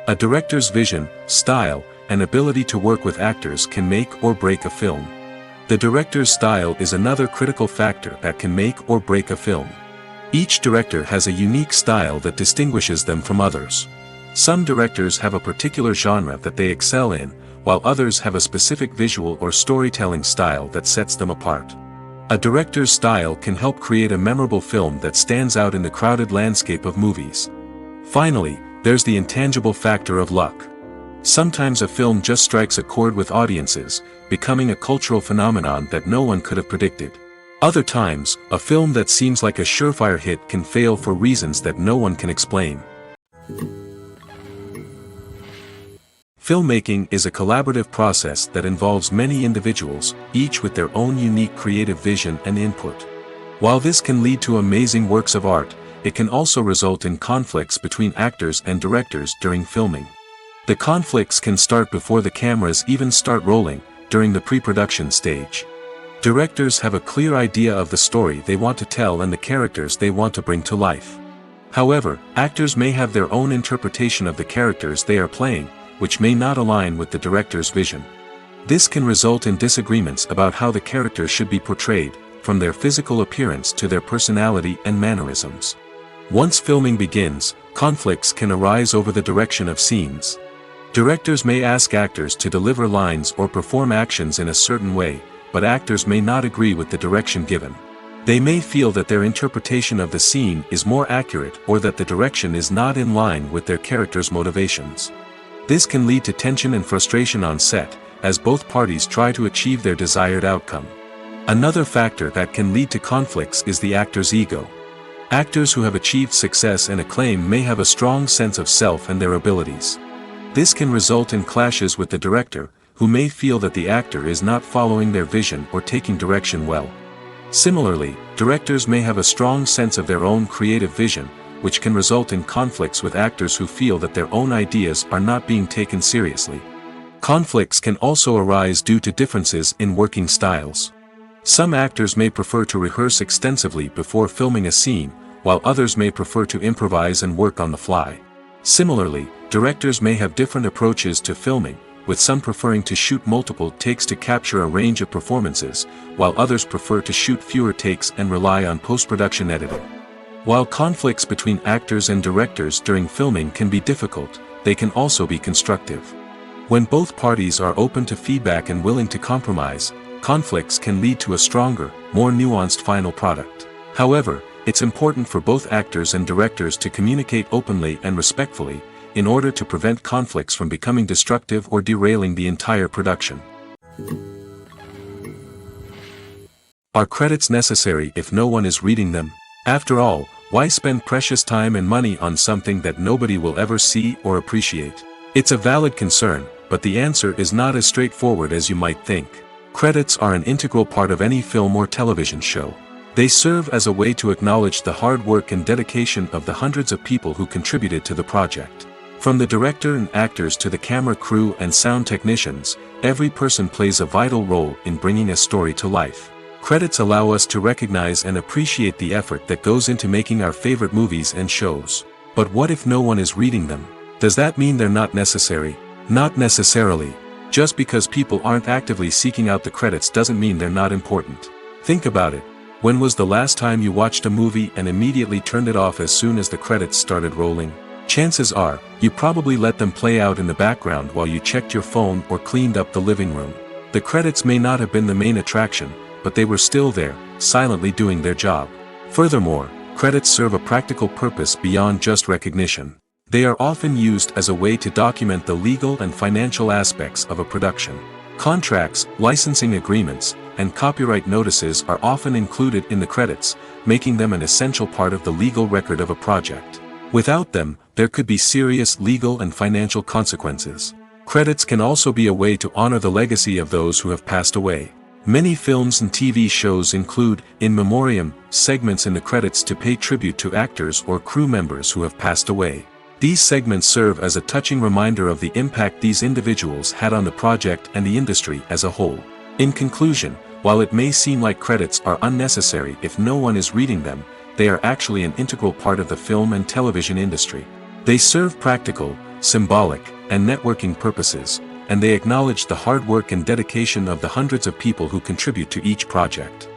Speaker 1: A director's vision, style, and ability to work with actors can make or break a film. The director's style is another critical factor that can make or break a film. Each director has a unique style that distinguishes them from others. Some directors have a particular genre that they excel in, while others have a specific visual or storytelling style that sets them apart. A director's style can help create a memorable film that stands out in the crowded landscape of movies. Finally, there's the intangible factor of luck. Sometimes a film just strikes a chord with audiences, becoming a cultural phenomenon that no one could have predicted. Other times, a film that seems like a surefire hit can fail for reasons that no one can explain. Filmmaking is a collaborative process that involves many individuals, each with their own unique creative vision and input. While this can lead to amazing works of art, it can also result in conflicts between actors and directors during filming. The conflicts can start before the cameras even start rolling, during the pre-production stage. Directors have a clear idea of the story they want to tell and the characters they want to bring to life. However, actors may have their own interpretation of the characters they are playing, which may not align with the director's vision. This can result in disagreements about how the characters should be portrayed, from their physical appearance to their personality and mannerisms. Once filming begins, conflicts can arise over the direction of scenes. Directors may ask actors to deliver lines or perform actions in a certain way, but actors may not agree with the direction given. They may feel that their interpretation of the scene is more accurate or that the direction is not in line with their character's motivations. This can lead to tension and frustration on set, as both parties try to achieve their desired outcome. Another factor that can lead to conflicts is the actor's ego. Actors who have achieved success and acclaim may have a strong sense of self and their abilities. This can result in clashes with the director, who may feel that the actor is not following their vision or taking direction well. Similarly, directors may have a strong sense of their own creative vision, which can result in conflicts with actors who feel that their own ideas are not being taken seriously. Conflicts can also arise due to differences in working styles. Some actors may prefer to rehearse extensively before filming a scene, while others may prefer to improvise and work on the fly. Similarly, directors may have different approaches to filming, with some preferring to shoot multiple takes to capture a range of performances, while others prefer to shoot fewer takes and rely on post-production editing. While conflicts between actors and directors during filming can be difficult, they can also be constructive. When both parties are open to feedback and willing to compromise, conflicts can lead to a stronger, more nuanced final product. However, it's important for both actors and directors to communicate openly and respectfully, in order to prevent conflicts from becoming destructive or derailing the entire production. Are credits necessary if no one is reading them? After all, why spend precious time and money on something that nobody will ever see or appreciate? It's a valid concern, but the answer is not as straightforward as you might think. Credits are an integral part of any film or television show. They serve as a way to acknowledge the hard work and dedication of the hundreds of people who contributed to the project. From the director and actors to the camera crew and sound technicians, every person plays a vital role in bringing a story to life. Credits allow us to recognize and appreciate the effort that goes into making our favorite movies and shows. But what if no one is reading them? Does that mean they're not necessary? Not necessarily. Just because people aren't actively seeking out the credits doesn't mean they're not important. Think about it. When was the last time you watched a movie and immediately turned it off as soon as the credits started rolling? Chances are, you probably let them play out in the background while you checked your phone or cleaned up the living room. The credits may not have been the main attraction, but they were still there, silently doing their job. Furthermore, credits serve a practical purpose beyond just recognition. They are often used as a way to document the legal and financial aspects of a production. Contracts, licensing agreements, and copyright notices are often included in the credits, making them an essential part of the legal record of a project. Without them, there could be serious legal and financial consequences. Credits can also be a way to honor the legacy of those who have passed away. Many films and TV shows include, in memoriam, segments in the credits to pay tribute to actors or crew members who have passed away. These segments serve as a touching reminder of the impact these individuals had on the project and the industry as a whole. In conclusion, while it may seem like credits are unnecessary if no one is reading them, they are actually an integral part of the film and television industry. They serve practical, symbolic, and networking purposes, and they acknowledge the hard work and dedication of the hundreds of people who contribute to each project.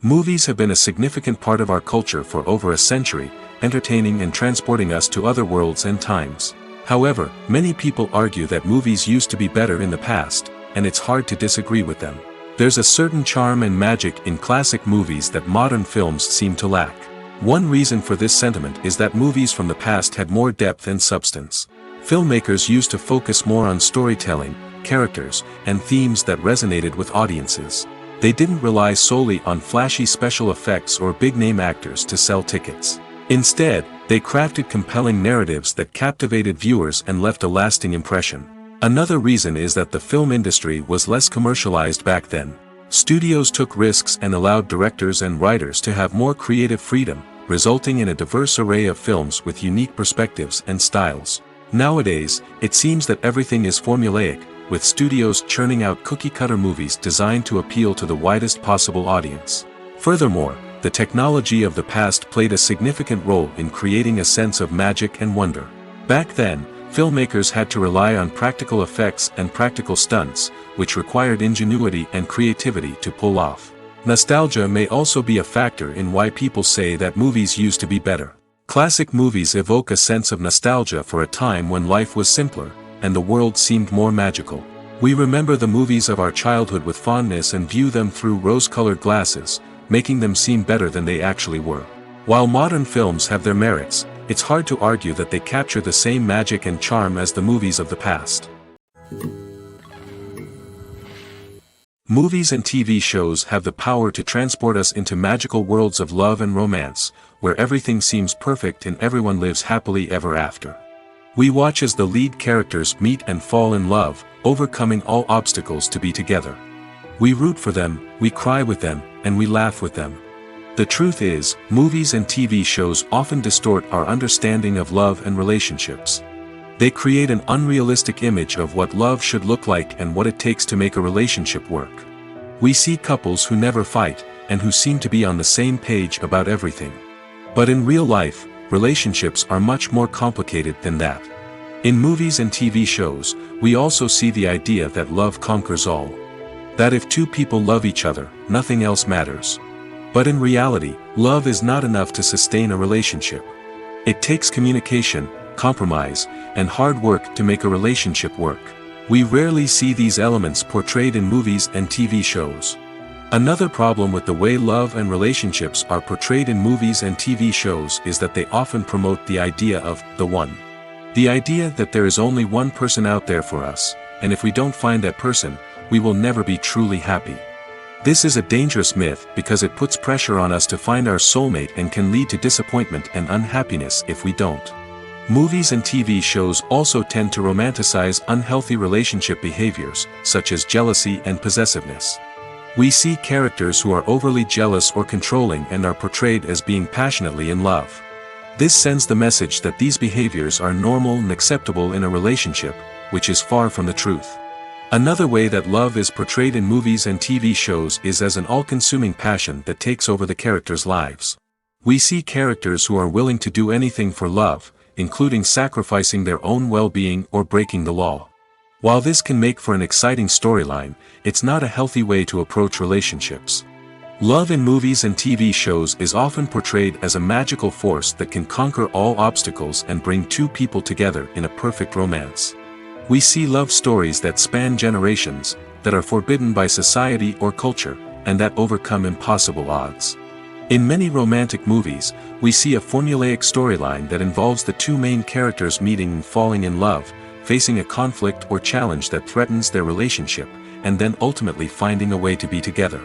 Speaker 1: Movies have been a significant part of our culture for over a century, entertaining and transporting us to other worlds and times. However, many people argue that movies used to be better in the past, and it's hard to disagree with them. There's a certain charm and magic in classic movies that modern films seem to lack. One reason for this sentiment is that movies from the past had more depth and substance. Filmmakers used to focus more on storytelling, characters, and themes that resonated with audiences. They didn't rely solely on flashy special effects or big-name actors to sell tickets. Instead, they crafted compelling narratives that captivated viewers and left a lasting impression. Another reason is that the film industry was less commercialized back then. Studios took risks and allowed directors and writers to have more creative freedom, resulting in a diverse array of films with unique perspectives and styles. Nowadays, it seems that everything is formulaic, with studios churning out cookie-cutter movies designed to appeal to the widest possible audience. Furthermore, the technology of the past played a significant role in creating a sense of magic and wonder. Back then, filmmakers had to rely on practical effects and practical stunts, which required ingenuity and creativity to pull off. Nostalgia may also be a factor in why people say that movies used to be better. Classic movies evoke a sense of nostalgia for a time when life was simpler, and the world seemed more magical. We remember the movies of our childhood with fondness and view them through rose-colored glasses, making them seem better than they actually were. While modern films have their merits, it's hard to argue that they capture the same magic and charm as the movies of the past. Movies and TV shows have the power to transport us into magical worlds of love and romance, where everything seems perfect and everyone lives happily ever after. We watch as the lead characters meet and fall in love, overcoming all obstacles to be together. We root for them, we cry with them, and we laugh with them. The truth is, movies and TV shows often distort our understanding of love and relationships. They create an unrealistic image of what love should look like and what it takes to make a relationship work. We see couples who never fight, and who seem to be on the same page about everything. But in real life, relationships are much more complicated than that. In movies and TV shows, we also see the idea that love conquers all. That if two people love each other, nothing else matters. But in reality, love is not enough to sustain a relationship. It takes communication, compromise, and hard work to make a relationship work. We rarely see these elements portrayed in movies and TV shows. Another problem with the way love and relationships are portrayed in movies and TV shows is that they often promote the idea of the one. The idea that there is only one person out there for us, and if we don't find that person, we will never be truly happy. This is a dangerous myth because it puts pressure on us to find our soulmate and can lead to disappointment and unhappiness if we don't. Movies and TV shows also tend to romanticize unhealthy relationship behaviors, such as jealousy and possessiveness. We see characters who are overly jealous or controlling and are portrayed as being passionately in love. This sends the message that these behaviors are normal and acceptable in a relationship, which is far from the truth. Another way that love is portrayed in movies and TV shows is as an all-consuming passion that takes over the characters' lives. We see characters who are willing to do anything for love, including sacrificing their own well-being or breaking the law. While this can make for an exciting storyline, it's not a healthy way to approach relationships. Love in movies and TV shows is often portrayed as a magical force that can conquer all obstacles and bring two people together in a perfect romance. We see love stories that span generations, that are forbidden by society or culture, and that overcome impossible odds. In many romantic movies, we see a formulaic storyline that involves the two main characters meeting and falling in love, facing a conflict or challenge that threatens their relationship, and then ultimately finding a way to be together.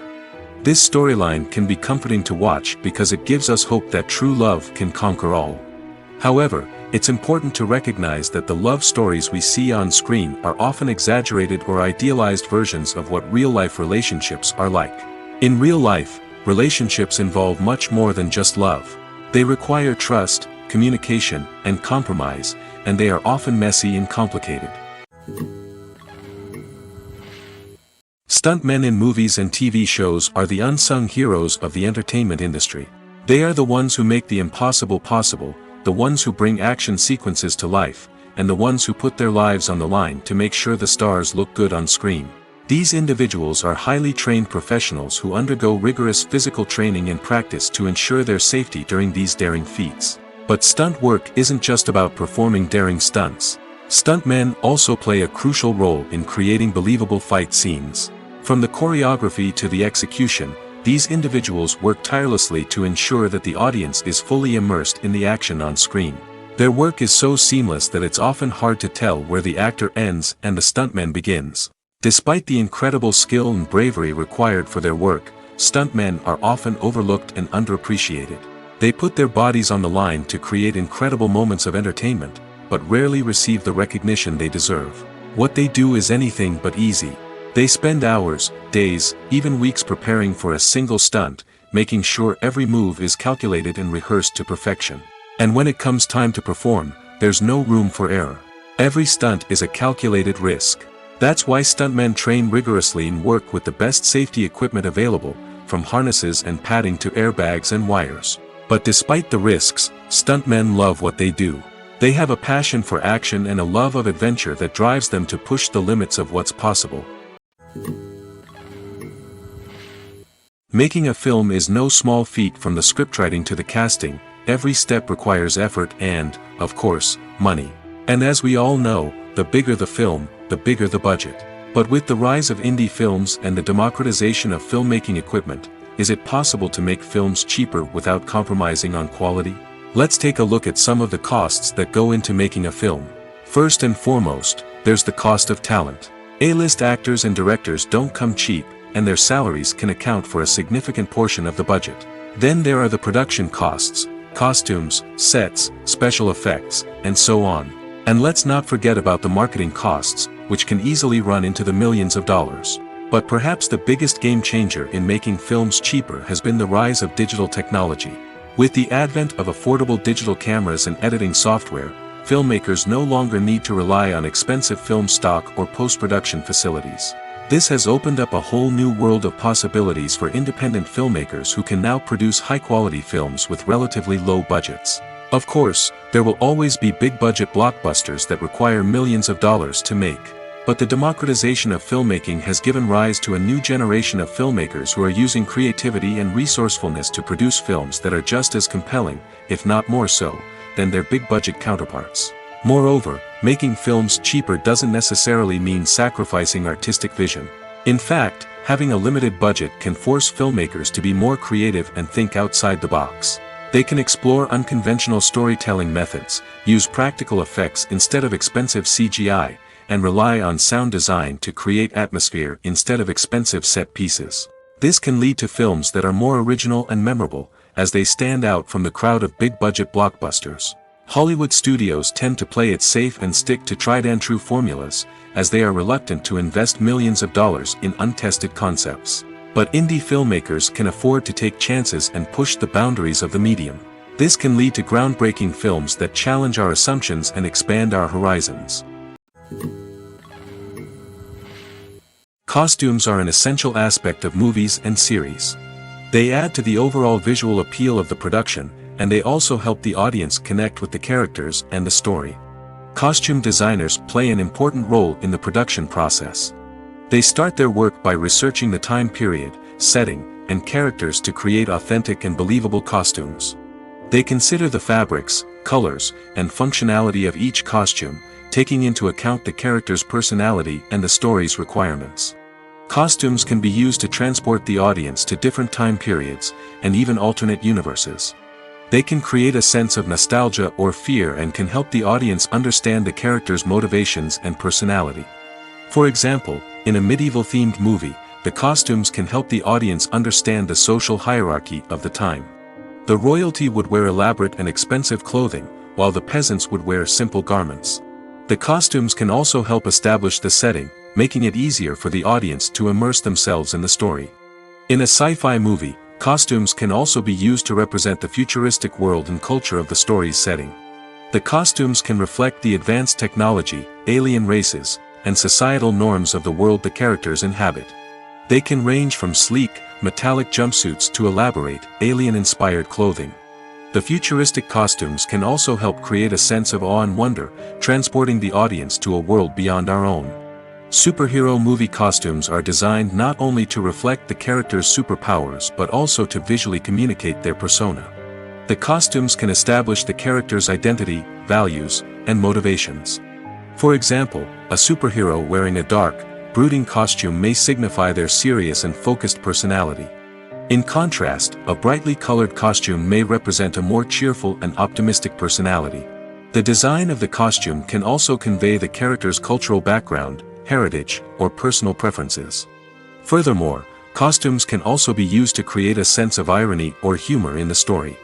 Speaker 1: This storyline can be comforting to watch because it gives us hope that true love can conquer all. However, it's important to recognize that the love stories we see on screen are often exaggerated or idealized versions of what real-life relationships are like. In real life, relationships involve much more than just love. They require trust, communication, and compromise, and they are often messy and complicated. Stuntmen in movies and TV shows are the unsung heroes of the entertainment industry. They are the ones who make the impossible possible, the ones who bring action sequences to life, and the ones who put their lives on the line to make sure the stars look good on screen. These individuals are highly trained professionals who undergo rigorous physical training and practice to ensure their safety during these daring feats. But stunt work isn't just about performing daring stunts. Stuntmen also play a crucial role in creating believable fight scenes. From the choreography to the execution, these individuals work tirelessly to ensure that the audience is fully immersed in the action on screen. Their work is so seamless that it's often hard to tell where the actor ends and the stuntman begins. Despite the incredible skill and bravery required for their work, stuntmen are often overlooked and underappreciated. They put their bodies on the line to create incredible moments of entertainment, but rarely receive the recognition they deserve. What they do is anything but easy. They spend hours, days, even weeks preparing for a single stunt, making sure every move is calculated and rehearsed to perfection. And when it comes time to perform, there's no room for error. Every stunt is a calculated risk. That's why stuntmen train rigorously and work with the best safety equipment available, from harnesses and padding to airbags and wires. But despite the risks, stuntmen love what they do. They have a passion for action and a love of adventure that drives them to push the limits of what's possible. Making a film is no small feat. From the scriptwriting to the casting, every step requires effort and, of course, money. And as we all know, the bigger the film, the bigger the budget. But with the rise of indie films and the democratization of filmmaking equipment, is it possible to make films cheaper without compromising on quality? Let's take a look at some of the costs that go into making a film. First and foremost, there's the cost of talent. A-list actors and directors don't come cheap, and their salaries can account for a significant portion of the budget. Then there are the production costs, costumes, sets, special effects, and so on. And let's not forget about the marketing costs, which can easily run into the millions of dollars. But perhaps the biggest game changer in making films cheaper has been the rise of digital technology. With the advent of affordable digital cameras and editing software, filmmakers no longer need to rely on expensive film stock or post-production facilities. This has opened up a whole new world of possibilities for independent filmmakers who can now produce high-quality films with relatively low budgets. Of course, there will always be big-budget blockbusters that require millions of dollars to make. But the democratization of filmmaking has given rise to a new generation of filmmakers who are using creativity and resourcefulness to produce films that are just as compelling, if not more so, than their big-budget counterparts. Moreover, making films cheaper doesn't necessarily mean sacrificing artistic vision. In fact, having a limited budget can force filmmakers to be more creative and think outside the box. They can explore unconventional storytelling methods, use practical effects instead of expensive CGI, and rely on sound design to create atmosphere instead of expensive set pieces. This can lead to films that are more original and memorable, as they stand out from the crowd of big-budget blockbusters. Hollywood studios tend to play it safe and stick to tried-and-true formulas, as they are reluctant to invest millions of dollars in untested concepts. But indie filmmakers can afford to take chances and push the boundaries of the medium. This can lead to groundbreaking films that challenge our assumptions and expand our horizons. Costumes are an essential aspect of movies and series. They add to the overall visual appeal of the production, and they also help the audience connect with the characters and the story. Costume designers play an important role in the production process. They start their work by researching the time period, setting, and characters to create authentic and believable costumes. They consider the fabrics, colors, and functionality of each costume, taking into account the character's personality and the story's requirements. Costumes can be used to transport the audience to different time periods, and even alternate universes. They can create a sense of nostalgia or fear and can help the audience understand the character's motivations and personality. For example, in a medieval-themed movie, the costumes can help the audience understand the social hierarchy of the time. The royalty would wear elaborate and expensive clothing, while the peasants would wear simple garments. The costumes can also help establish the setting, making it easier for the audience to immerse themselves in the story. In a sci-fi movie, costumes can also be used to represent the futuristic world and culture of the story's setting. The costumes can reflect the advanced technology, alien races, and societal norms of the world the characters inhabit. They can range from sleek, metallic jumpsuits to elaborate, alien-inspired clothing. The futuristic costumes can also help create a sense of awe and wonder, transporting the audience to a world beyond our own. Superhero movie costumes are designed not only to reflect the character's superpowers but also to visually communicate their persona. The costumes can establish the character's identity, values, and motivations. For example, a superhero wearing a dark, brooding costume may signify their serious and focused personality. In contrast, a brightly colored costume may represent a more cheerful and optimistic personality. The design of the costume can also convey the character's cultural background, heritage, or personal preferences. Furthermore, costumes can also be used to create a sense of irony or humor in the story.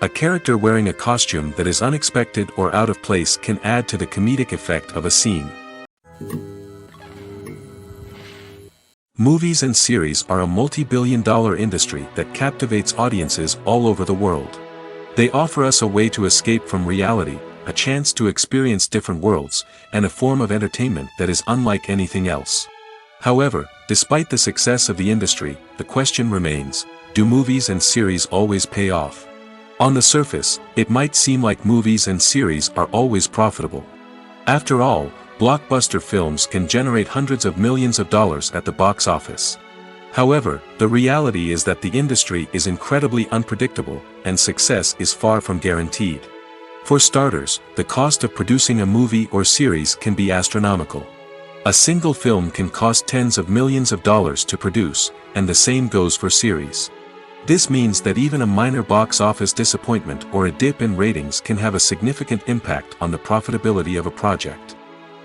Speaker 1: A character wearing a costume that is unexpected or out of place can add to the comedic effect of a scene. Movies and series are a multi-billion-dollar industry that captivates audiences all over the world. They offer us a way to escape from reality, a chance to experience different worlds, and a form of entertainment that is unlike anything else. However, despite the success of the industry, the question remains, do movies and series always pay off? On the surface, it might seem like movies and series are always profitable. After all, blockbuster films can generate hundreds of millions of dollars at the box office. However, the reality is that the industry is incredibly unpredictable, and success is far from guaranteed. For starters, the cost of producing a movie or series can be astronomical. A single film can cost tens of millions of dollars to produce, and the same goes for series. This means that even a minor box office disappointment or a dip in ratings can have a significant impact on the profitability of a project.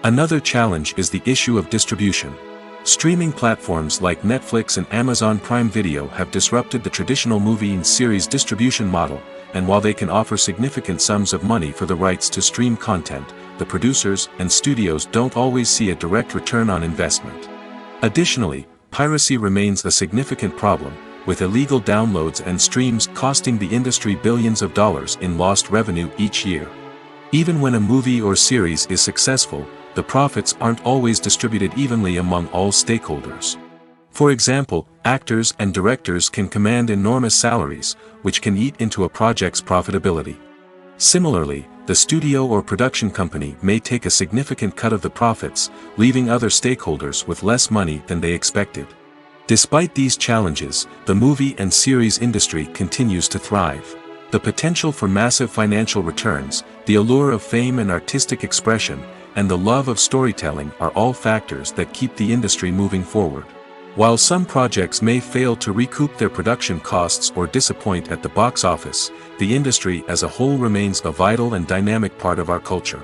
Speaker 1: Another challenge is the issue of distribution. Streaming platforms like Netflix and Amazon Prime Video have disrupted the traditional movie and series distribution model, and while they can offer significant sums of money for the rights to stream content, the producers and studios don't always see a direct return on investment. Additionally, piracy remains a significant problem, with illegal downloads and streams costing the industry billions of dollars in lost revenue each year. Even when a movie or series is successful, the profits aren't always distributed evenly among all stakeholders. For example, actors and directors can command enormous salaries, which can eat into a project's profitability. Similarly, the studio or production company may take a significant cut of the profits, leaving other stakeholders with less money than they expected. Despite these challenges, the movie and series industry continues to thrive. The potential for massive financial returns, the allure of fame and artistic expression, and the love of storytelling are all factors that keep the industry moving forward. While some projects may fail to recoup their production costs or disappoint at the box office, the industry as a whole remains a vital and dynamic part of our culture.